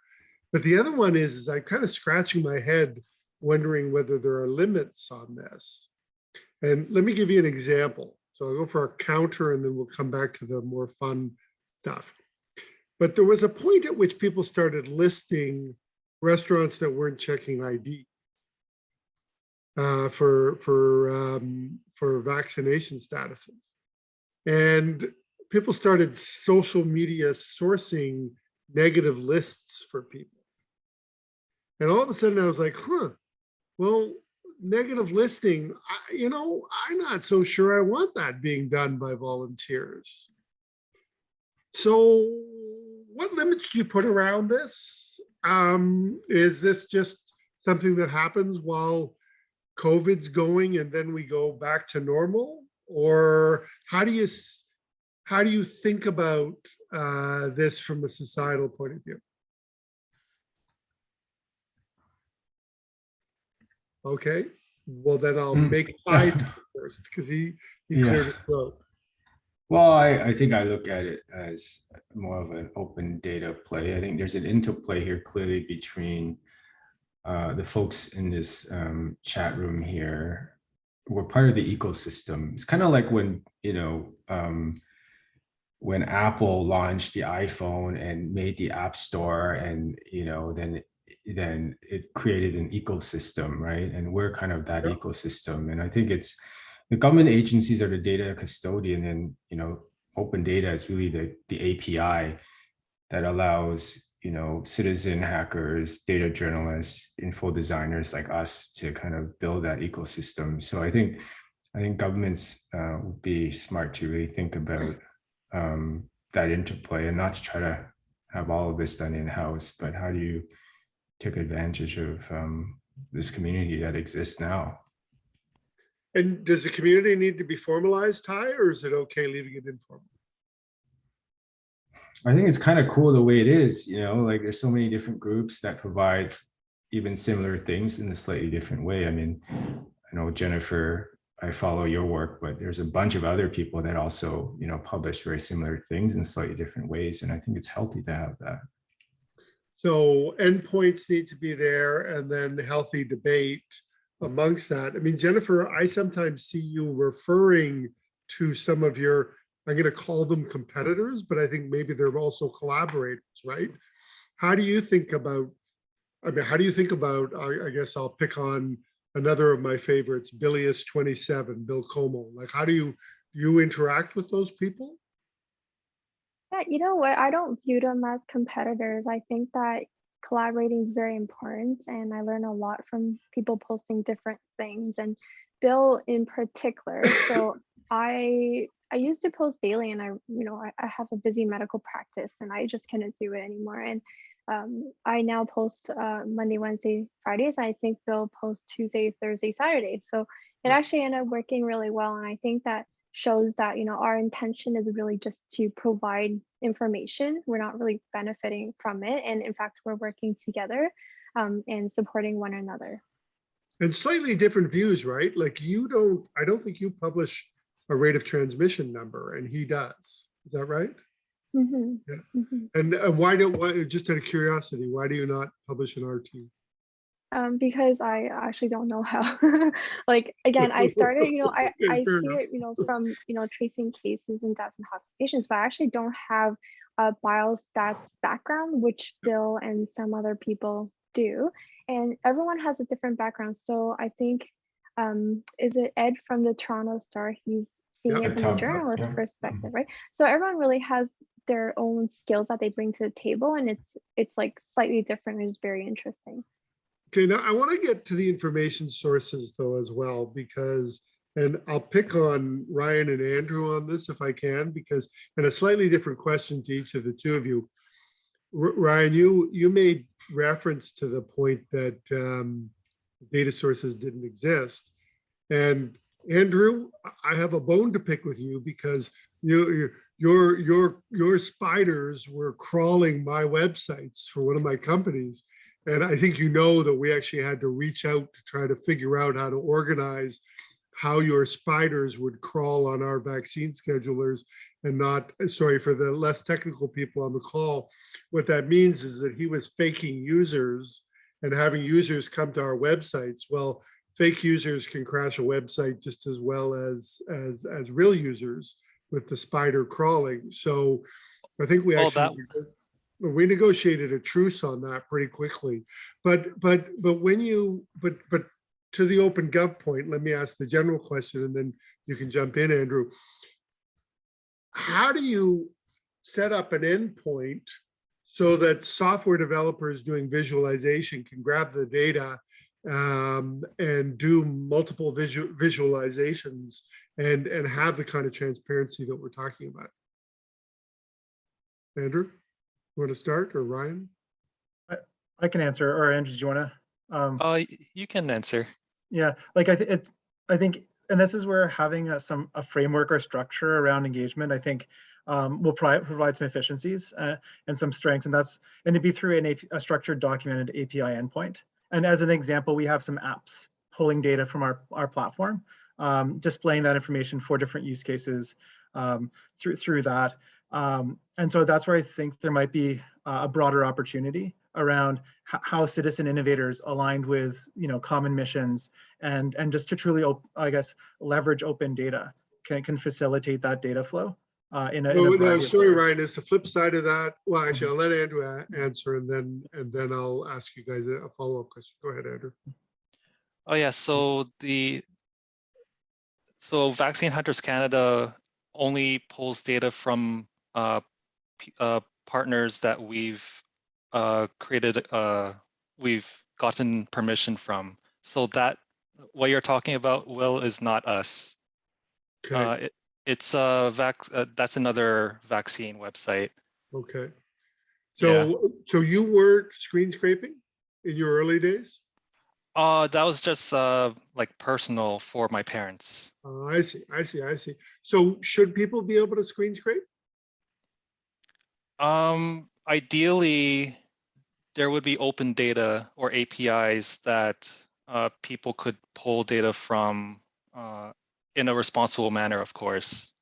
Speaker 1: But the other one is I'm kind of scratching my head, wondering whether there are limits on this. And let me give you an example. So I'll go for a counter and then we'll come back to the more fun stuff. But there was a point at which people started listing restaurants that weren't checking ID for vaccination statuses. And people started social media sourcing negative lists for people. And all of a sudden I was like, well, negative listing, I'm not so sure I want that being done by volunteers. So what limits do you put around this? Is this just something that happens while COVID's going and then we go back to normal? Or how do you think about this from a societal point of view? Okay, well then I'll make Ty first because he cleared his throat.
Speaker 3: Well, I think I look at it as more of an open data play. I think there's an interplay here clearly between the folks in this chat room here. We're part of the ecosystem. It's kind of like when, when Apple launched the iPhone and made the App Store, and then it created an ecosystem, right? And we're kind of that ecosystem. And I think it's the government agencies are the data custodian, and open data is really the API that allows citizen hackers, data journalists, info designers like us to kind of build that ecosystem. So I think governments would be smart to really think about that interplay, and not to try to have all of this done in-house, but how do you take advantage of this community that exists now?
Speaker 1: And does the community need to be formalized, Ty, or is it okay leaving it informal?
Speaker 3: I think it's kind of cool the way it is, like there's so many different groups that provide even similar things in a slightly different way. I mean, I know Jennifer, I follow your work, but there's a bunch of other people that also, publish very similar things in slightly different ways. And I think it's healthy to have that. So
Speaker 1: endpoints need to be there, and then healthy debate amongst that. I mean, Jennifer, I sometimes see you referring to some of your, I'm going to call them competitors, but I think maybe they're also collaborators, right? How do you think about, I guess I'll pick on another of my favorites, Bilious27, Bill Como. Like, how do you interact with those people?
Speaker 2: Yeah, you know what? I don't view them as competitors. I think that collaborating is very important, and I learn a lot from people posting different things, and Bill in particular. So I used to post daily, and I have a busy medical practice, and I just couldn't do it anymore. And I now post Monday, Wednesday, Fridays. I think Bill posts Tuesday, Thursday, Saturday. So it actually ended up working really well. And I think that shows that, our intention is really just to provide information. We're not really benefiting from it. And in fact, we're working together and supporting one another.
Speaker 1: And slightly different views, right? Like I don't think you publish a rate of transmission number and he does. Is that right?
Speaker 2: Mm-hmm.
Speaker 1: Yeah.
Speaker 2: Mm-hmm.
Speaker 1: And why, just out of curiosity, why do you not publish an RT?
Speaker 2: Because I actually don't know how. Like, again, I started, I
Speaker 1: Fair
Speaker 2: see
Speaker 1: enough.
Speaker 2: it, from, tracing cases and deaths and hospitalizations, but I actually don't have a biostats background, which Bill and some other people do. And everyone has a different background. So I think, is it Ed from the Toronto Star? He's seeing
Speaker 1: Yeah.
Speaker 2: it from a journalist perspective, right? So everyone really has their own skills that they bring to the table, and it's like slightly different. It's very interesting.
Speaker 1: Okay, now I want to get to the information sources though as well, because, and I'll pick on Ryan and Andrew on this if I can, because, and a slightly different question to each of the two of you. Ryan, you made reference to the point that data sources didn't exist. And Andrew, I have a bone to pick with you because your spiders were crawling my websites for one of my companies. And I think that we actually had to reach out to try to figure out how to organize how your spiders would crawl on our vaccine schedulers and not, sorry for the less technical people on the call. What that means is that he was faking users and having users come to our websites. Well, fake users can crash a website just as well as real users with the spider crawling. So I think we actually we negotiated a truce on that pretty quickly. But when you but to the OpenGov point, let me ask the general question and then you can jump in, Andrew. How do you set up an endpoint so that software developers doing visualization can grab the data and do multiple visualizations and have the kind of transparency that we're talking about? Andrew, you want to start, or Ryan?
Speaker 5: I can answer, or Andrew, do you want to?
Speaker 6: You can answer.
Speaker 5: Yeah, like I think, and this is where having a framework or structure around engagement, I think, will provide some efficiencies and some strengths, and it'd be through a structured documented API endpoint. And as an example, we have some apps pulling data from our platform, displaying that information for different use cases through that. And so that's where I think there might be a broader opportunity around how citizen innovators aligned with common missions and just to truly, I guess, leverage open data can facilitate that data flow in a variety of ways.
Speaker 1: Ryan, it's the flip side of that. Well, actually, I'll let Andrew answer and then I'll ask you guys a follow-up question. Go ahead, Andrew.
Speaker 6: Oh yeah, so Vaccine Hunters Canada only pulls data from partners that we've created, we've gotten permission from. So that what you're talking about, Will, is not us.
Speaker 1: Okay.
Speaker 6: It's that's another vaccine website.
Speaker 1: Okay.
Speaker 6: Yeah.
Speaker 1: So you were screen scraping in your early days?
Speaker 6: That was just like personal for my parents.
Speaker 1: I see. So should people be able to screen scrape?
Speaker 6: Ideally, there would be open data or APIs that people could pull data from in a responsible manner, of course,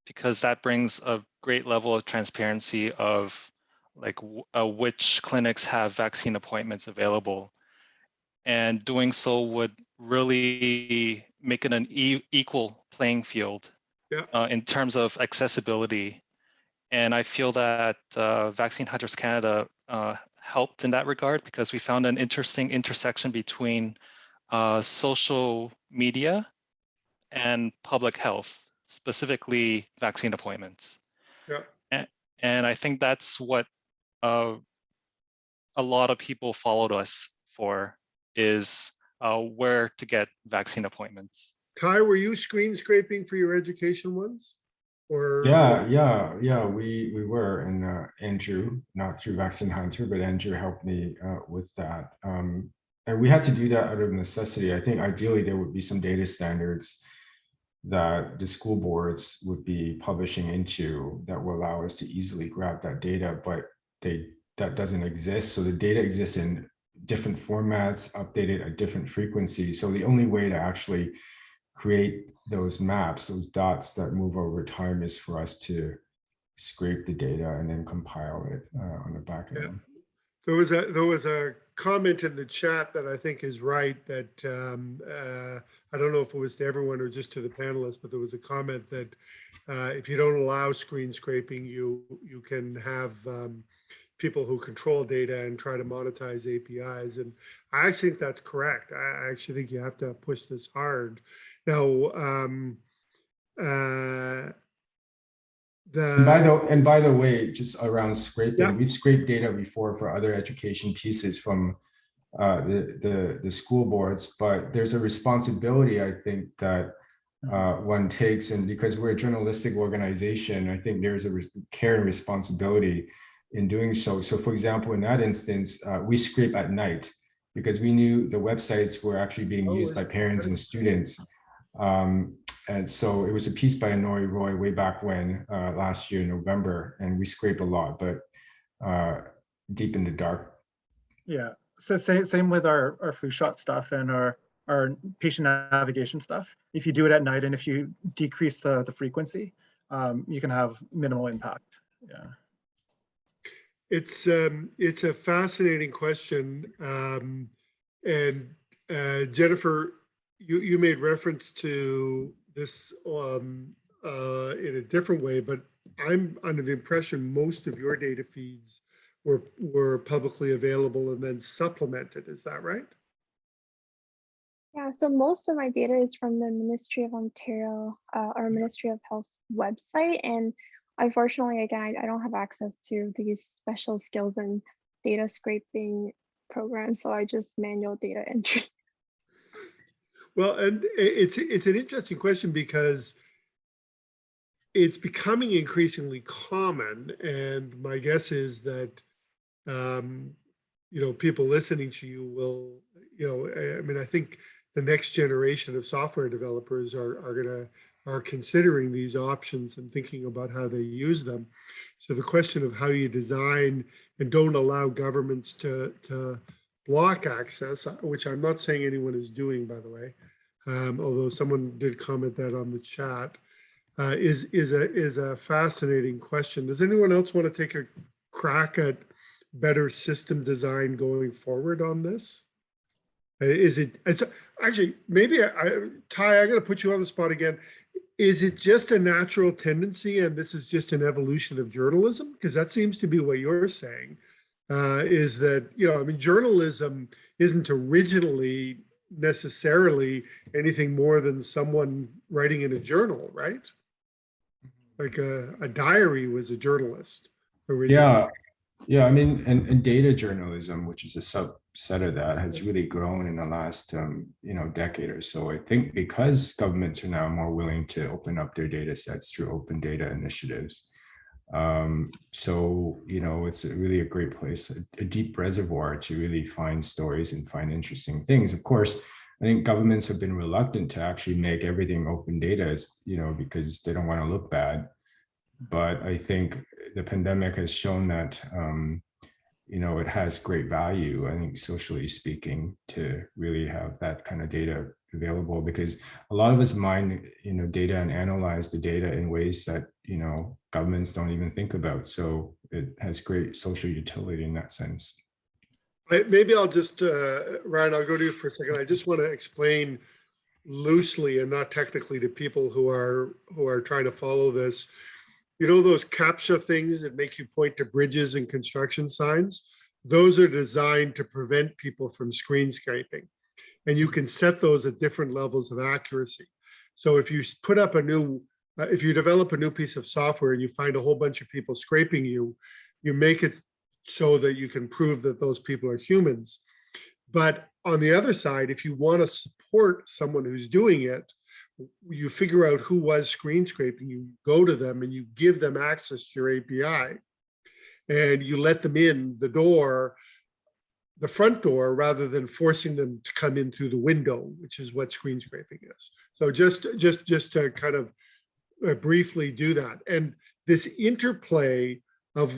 Speaker 6: because that brings a great level of transparency of like which clinics have vaccine appointments available. And doing so would really make it an equal playing field in terms of accessibility. And I feel that Vaccine Hunters Canada helped in that regard because we found an interesting intersection between social media and public health, specifically vaccine appointments.
Speaker 1: Yeah.
Speaker 6: And I think that's what a lot of people followed us for, is where to get vaccine appointments.
Speaker 1: Kai, were you screen scraping for your education ones? Or
Speaker 3: Yeah, we were, and Andrew, not through Vaccine Hunter, but Andrew helped me with that. and we had to do that out of necessity. I think ideally there would be some data standards that the school boards would be publishing into that will allow us to easily grab that data, but that doesn't exist. So the data exists in different formats, updated at different frequencies. So the only way to actually create those maps, those dots that move over time, is for us to scrape the data and then compile it on the back end.
Speaker 1: Yeah. There was a comment in the chat that I think is right, that I don't know if it was to everyone or just to the panelists, but there was a comment that if you don't allow screen scraping, you can have people who control data and try to monetize APIs. And I actually think that's correct. I actually think you have to push this hard. Now,
Speaker 3: by the way, just around scraping,
Speaker 1: yeah.
Speaker 3: we've scraped data before for other education pieces from the school boards, but there's a responsibility, I think, that one takes, and because we're a journalistic organization, I think there's a care and responsibility in doing so. So for example, in that instance, we scrape at night because we knew the websites were actually being used by parents and students. And so it was a piece by Honori Roy way back when, last year in November, and we scraped a lot, but deep in the dark.
Speaker 5: Yeah, so same with our flu shot stuff and our patient navigation stuff. If you do it at night and if you decrease the frequency, you can have minimal impact. Yeah.
Speaker 1: It's a fascinating question. And Jennifer, you made reference to this in a different way, but I'm under the impression most of your data feeds were publicly available and then supplemented. Is that right?
Speaker 2: Yeah, so most of my data is from the Ministry of Ontario or Ministry of Health website. And unfortunately, again, I don't have access to these special skills and data scraping programs. So I just manual data entry.
Speaker 1: Well, and it's an interesting question because it's becoming increasingly common. And my guess is that, people listening to you will, I mean, I think the next generation of software developers are considering these options and thinking about how they use them. So the question of how you design and don't allow governments to block access, which I'm not saying anyone is doing, by the way, although someone did comment that on the chat, is a fascinating question. Does anyone else want to take a crack at better system design going forward on this? It's actually, maybe Ty, I'm going to put you on the spot again. Is it just a natural tendency and this is just an evolution of journalism? Because that seems to be what you're saying, is that, I mean, journalism isn't originally necessarily anything more than someone writing in a journal, right? Like a diary was a journalist originally.
Speaker 3: Yeah, I mean, and data journalism, which is a subset of that, has really grown in the last decade or so. I think because governments are now more willing to open up their data sets through open data initiatives. So it's really a great place, a deep reservoir to really find stories and find interesting things. Of course, I think governments have been reluctant to actually make everything open data, because they don't want to look bad. But I think the pandemic has shown that, it has great value, I think, socially speaking, to really have that kind of data available, because a lot of us mine, data and analyze the data in ways that, governments don't even think about. So it has great social utility in that sense.
Speaker 1: Maybe I'll just, Ryan, I'll go to you for a second. I just want to explain loosely and not technically to people who are trying to follow this. Those CAPTCHA things that make you point to bridges and construction signs, those are designed to prevent people from screen scraping. And you can set those at different levels of accuracy. So if you put up if you develop a new piece of software and you find a whole bunch of people scraping you, you make it so that you can prove that those people are humans. But on the other side, if you want to support someone who's doing it, you figure out who was screen scraping, you go to them and you give them access to your API and you let them in the door the front door rather than forcing them to come in through the window, which is what screen scraping is. So just to kind of briefly do that. And this interplay of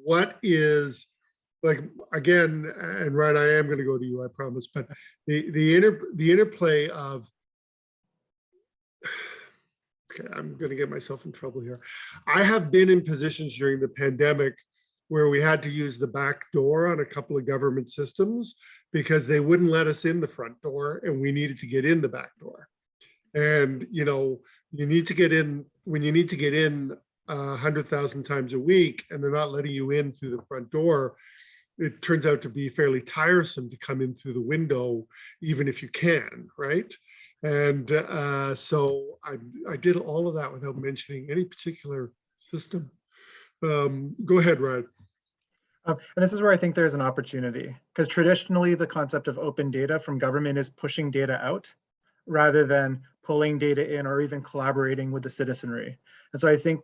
Speaker 1: what is, like, again, and Ryan, I am going to go to you, I promise, but the interplay of, okay, I'm going to get myself in trouble here. I have been in positions during the pandemic where we had to use the back door on a couple of government systems because they wouldn't let us in the front door and we needed to get in the back door. And, you know, you need to get in, when you need to get in 100,000 times a week and they're not letting you in through the front door, it turns out to be fairly tiresome to come in through the window, even if you can, right? And so I did all of that without mentioning any particular system. Go ahead, Ryan.
Speaker 5: And this is where I think there's an opportunity, because traditionally the concept of open data from government is pushing data out rather than pulling data in or even collaborating with the citizenry. And so I think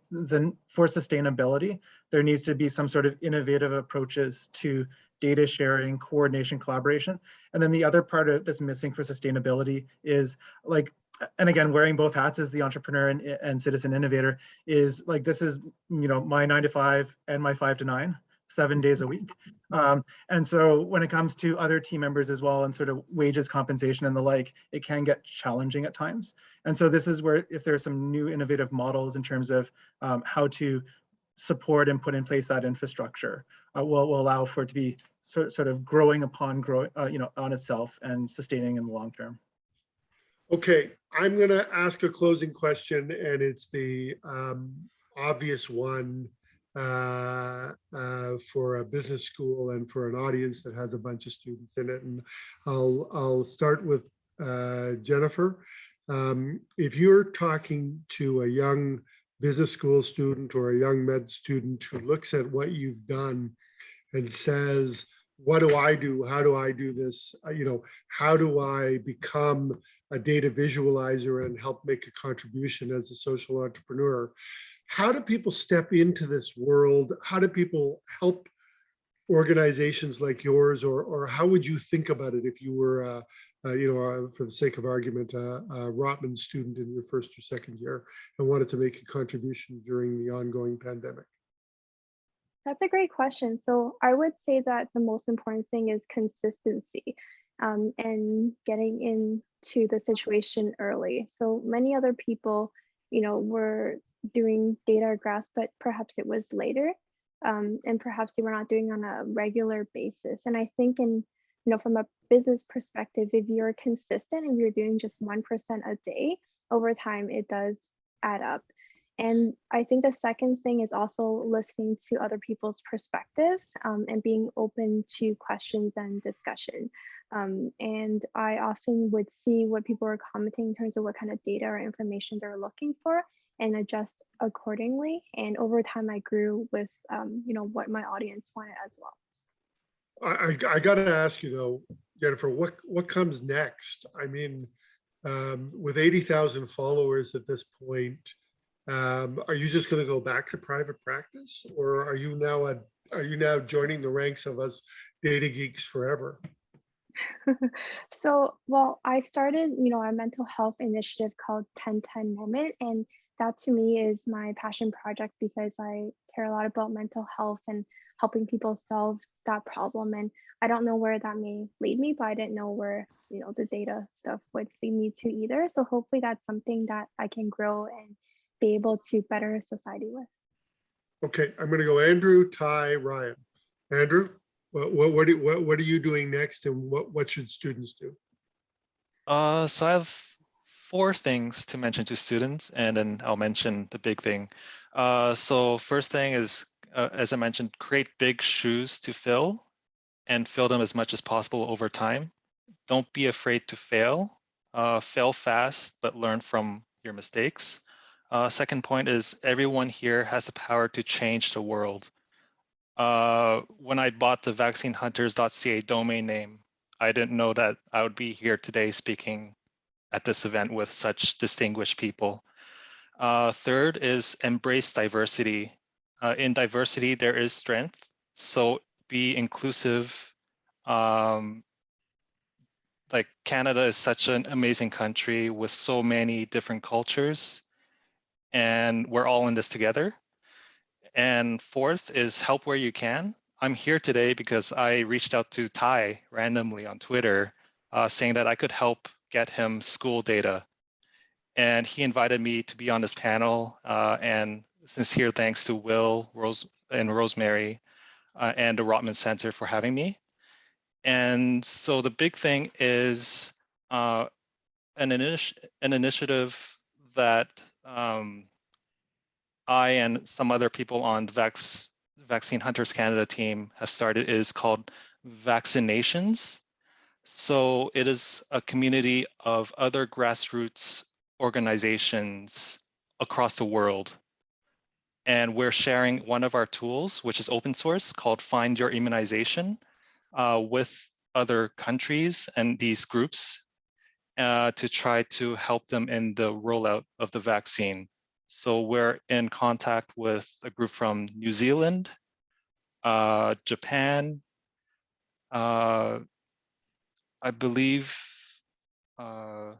Speaker 5: for sustainability, there needs to be some sort of innovative approaches to data sharing, coordination, collaboration. And then the other part that's missing for sustainability is, like, and again, wearing both hats as the entrepreneur and citizen innovator, is like, this is, you know, my 9 to 5 and my 5 to 9. 7 days a week. And so when it comes to other team members as well, and sort of wages, compensation and the like, it can get challenging at times. And so this is where, if there's some new innovative models in terms of how to support and put in place that infrastructure, will allow for it to be sort of growing on itself and sustaining in the long term.
Speaker 1: Okay, I'm going to ask a closing question, and it's the obvious one for a business school and for an audience that has a bunch of students in it. And I'll start with Jennifer. If you're talking to a young business school student or a young med student who looks at what you've done and says, what do I do? How do I do this? You know, how do I become a data visualizer and help make a contribution as a social entrepreneur? How do people step into this world? How do people help organizations like yours, or how would you think about it if you were, for the sake of argument, a Rotman student in your first or second year and wanted to make a contribution during the ongoing pandemic?
Speaker 2: That's a great question. So I would say that the most important thing is consistency, and getting into the situation early. So many other people, were doing data graphs, but perhaps it was later, and perhaps they were not doing on a regular basis. And I think from a business perspective, if you're consistent and you're doing just 1% a day, over time, it does add up. And I think the second thing is also listening to other people's perspectives, and being open to questions and discussion. And I often would see what people are commenting in terms of what kind of data or information they're looking for, and adjust accordingly. And over time, I grew with what my audience wanted as well.
Speaker 1: I got to ask you though, Jennifer, what comes next? I mean, with 80,000 followers at this point, are you just going to go back to private practice, or are you now joining the ranks of us data geeks forever?
Speaker 2: So, well, I started, a mental health initiative called 1010 Moment, and that to me is my passion project because I care a lot about mental health and helping people solve that problem. And I don't know where that may lead me, but I didn't know where, the data stuff would lead me to either. So hopefully that's something that I can grow and be able to better society with. Okay,
Speaker 1: I'm going to go Andrew, Ty, Ryan. Andrew, what are you doing next, and what should students do?
Speaker 6: So I have 4 things to mention to students, and then I'll mention the big thing. So first thing is, as I mentioned, create big shoes to fill and fill them as much as possible over time. Don't be afraid to fail. Fail fast, but learn from your mistakes. Second point is everyone here has the power to change the world. When I bought the vaccinehunters.ca domain name, I didn't know that I would be here today speaking at this event with such distinguished people. Third is embrace diversity. In diversity, there is strength. So be inclusive. Like Canada is such an amazing country with so many different cultures, and we're all in this together. And fourth is help where you can. I'm here today because I reached out to Ty randomly on Twitter, saying that I could help get him school data. And he invited me to be on this panel. And sincere thanks to Will, Rose, and Rosemary, and the Rotman Center for having me. And so the big thing is an initiative that I and some other people on the Vaccine Hunters Canada team have started is called Vaccinations. So it is a community of other grassroots organizations across the world. And we're sharing one of our tools, which is open source, called Find Your Immunization, with other countries and these groups to try to help them in the rollout of the vaccine. So we're in contact with a group from New Zealand, Japan, I believe a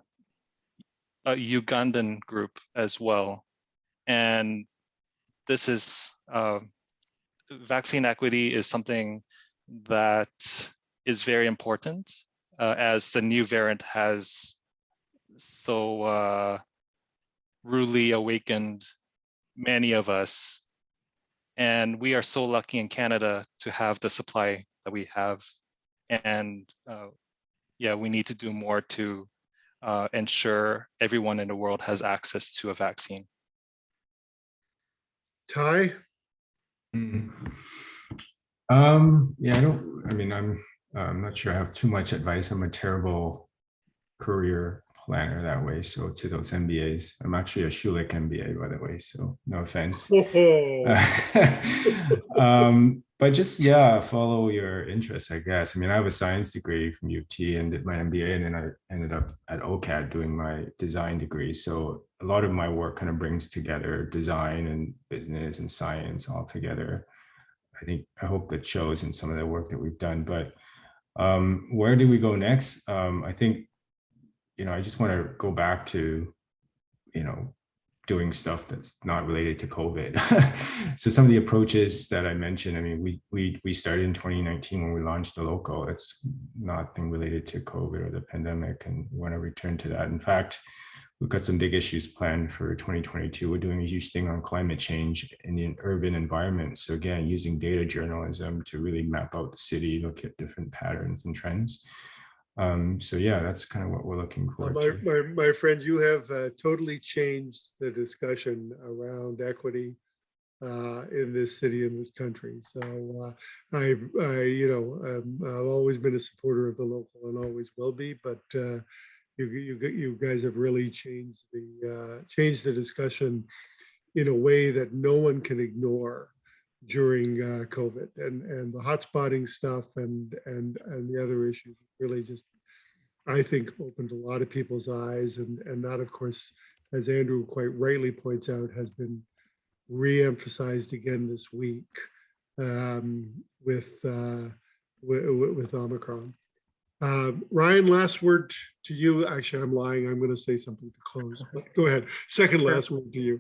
Speaker 6: Ugandan group as well. And this is vaccine equity is something that is very important as the new variant has so rudely awakened many of us. And we are so lucky in Canada to have the supply that we have. And yeah, we need to do more to ensure everyone in the world has access to a vaccine.
Speaker 1: Ty?
Speaker 3: Yeah, I'm not sure I have too much advice. I'm a terrible career planner that way. So to those MBAs, I'm actually a Schulich MBA, by the way, so no offense. But just, yeah, follow your interests, I guess. I mean, I have a science degree from UT and did my MBA, and then I ended up at OCAD doing my design degree. So a lot of my work kind of brings together design and business and science all together. I hope that shows in some of the work that we've done. But where do we go next? I think, I just want to go back to, doing stuff that's not related to COVID. So some of the approaches that I mentioned, I mean, we started in 2019 when we launched the local. It's nothing related to COVID or the pandemic, and we want to return to that. In fact, we've got some big issues planned for 2022. We're doing a huge thing on climate change in the urban environment. So again, using data journalism to really map out the city, look at different patterns and trends. So yeah, that's kind of what we're looking forward to.
Speaker 1: My friend, you have totally changed the discussion around equity in this city, in this country. So I've always been a supporter of the local and always will be, but you guys have really changed the discussion in a way that no one can ignore during COVID, and the hotspotting stuff and the other issues really just, I think, opened a lot of people's eyes, and that, of course, as Andrew quite rightly points out, has been re-emphasized again this week with Omicron. Ryan, last word to you. Actually, I'm lying. I'm going to say something to close, but go ahead. Second last word to you.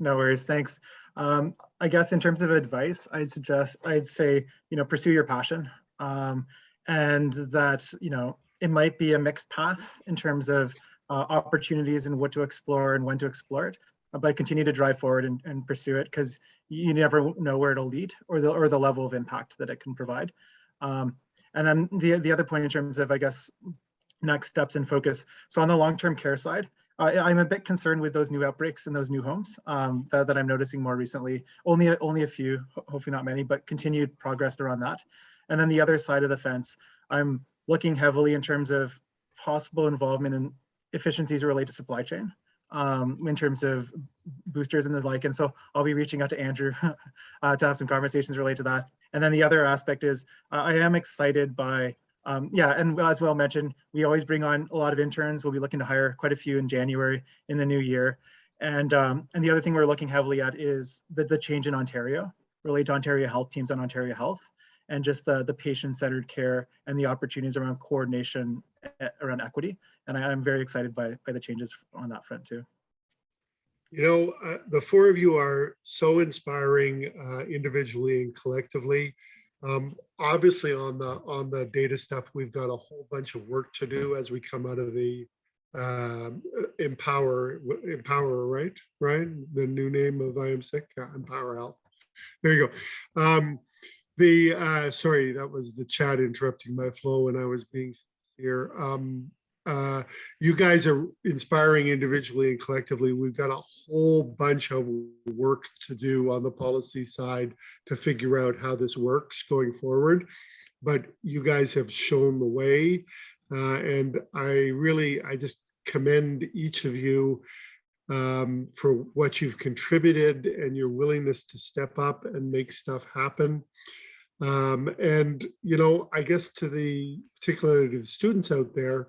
Speaker 5: No worries. Thanks. I guess in terms of advice, I'd say, pursue your passion, and that, it might be a mixed path in terms of opportunities and what to explore and when to explore it, but continue to drive forward and pursue it, because you never know where it'll lead or the level of impact that it can provide. And then the other point in terms of, I guess, next steps and focus. So on the long-term care side, I'm a bit concerned with those new outbreaks and those new homes that I'm noticing more recently. Only a few, hopefully not many, but continued progress around that. And then the other side of the fence, I'm looking heavily in terms of possible involvement in efficiencies related to supply chain, in terms of boosters and the like. And so I'll be reaching out to Andrew to have some conversations related to that. And then the other aspect is I am excited by, and as Will mentioned, we always bring on a lot of interns. We'll be looking to hire quite a few in January in the new year. And the other thing we're looking heavily at is the change in Ontario, related to Ontario Health teams on Ontario Health. and just the patient-centered care and the opportunities around coordination around equity. And I'm very excited by the changes on that front too.
Speaker 1: You know, the four of you are so inspiring individually and collectively. Obviously on the data stuff, we've got a whole bunch of work to do as we come out of the Empower, right? Ryan, the new name of I Am Sick, Empower Health. There you go. Sorry, that was the chat interrupting my flow when I was being sincere. You guys are inspiring individually and collectively. We've got a whole bunch of work to do on the policy side to figure out how this works going forward. But you guys have shown the way. And I just commend each of you for what you've contributed and your willingness to step up and make stuff happen. And, you know, I guess particularly to the students out there,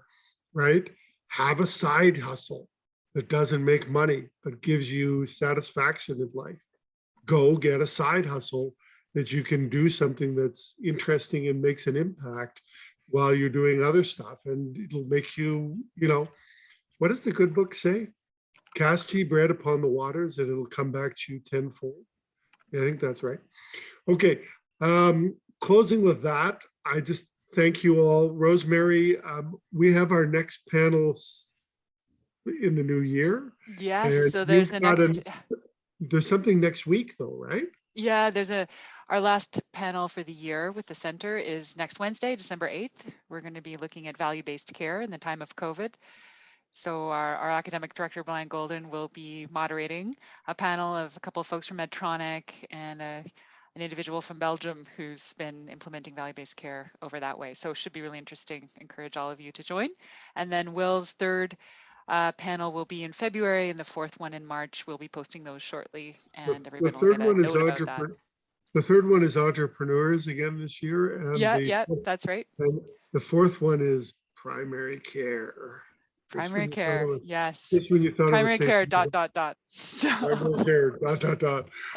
Speaker 1: right? Have a side hustle that doesn't make money, but gives you satisfaction in life. Go get a side hustle that you can do something that's interesting and makes an impact while you're doing other stuff. And it'll make you, you know, what does the good book say? Cast ye bread upon the waters and it'll come back to you tenfold. Yeah, I think that's right. Okay. Closing with that, I just thank you all. Rosemary, we have our next panel in the new year.
Speaker 4: Yes, so there's the next.
Speaker 1: There's something next week though, right?
Speaker 4: Yeah, our last panel for the year with the center is next Wednesday, December 8th. We're going to be looking at value-based care in the time of COVID. So our academic director, Brian Golden, will be moderating a panel of a couple of folks from Medtronic and an individual from Belgium who's been implementing value-based care over that way. So it should be really interesting. Encourage all of you to join. And then Will's third panel will be in February, and the fourth one in March. We'll be posting those shortly, and everyone will get a note about that.
Speaker 1: The third one is entrepreneurs again this year. And
Speaker 4: Yeah, that's right.
Speaker 1: And the fourth one is primary care.
Speaker 4: Primary care, yes.
Speaker 1: Primary
Speaker 4: care, ...
Speaker 1: So. Primary care, ...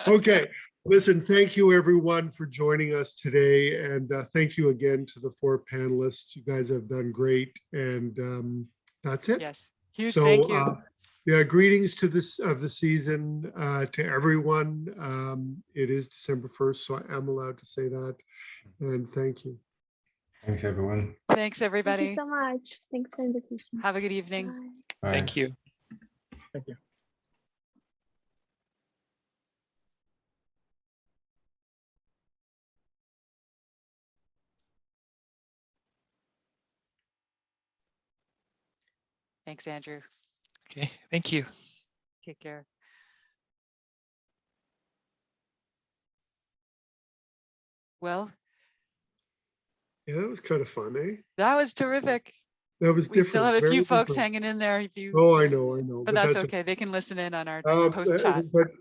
Speaker 1: Okay, listen, thank you everyone for joining us today. And thank you again to the four panelists. You guys have done great. And that's it.
Speaker 4: Yes, huge thank you.
Speaker 1: Yeah, greetings to the season to everyone. It is December 1st, so I am allowed to say that. And thank you.
Speaker 3: Thanks, everyone.
Speaker 4: Thanks, everybody.
Speaker 2: Thank you so much. Thanks for the invitation.
Speaker 4: Have a good evening.
Speaker 2: Bye.
Speaker 3: Bye.
Speaker 6: Thank you.
Speaker 5: Thank you.
Speaker 4: Thanks, Andrew.
Speaker 6: Okay, thank you.
Speaker 4: Take care. Well,
Speaker 1: yeah, that was kind of fun, eh?
Speaker 4: That was terrific.
Speaker 1: That was different.
Speaker 4: We still have a few folks
Speaker 1: different.
Speaker 4: hanging in there. If you,
Speaker 1: oh, I know.
Speaker 4: but that's okay. They can listen in on our post chat.
Speaker 1: But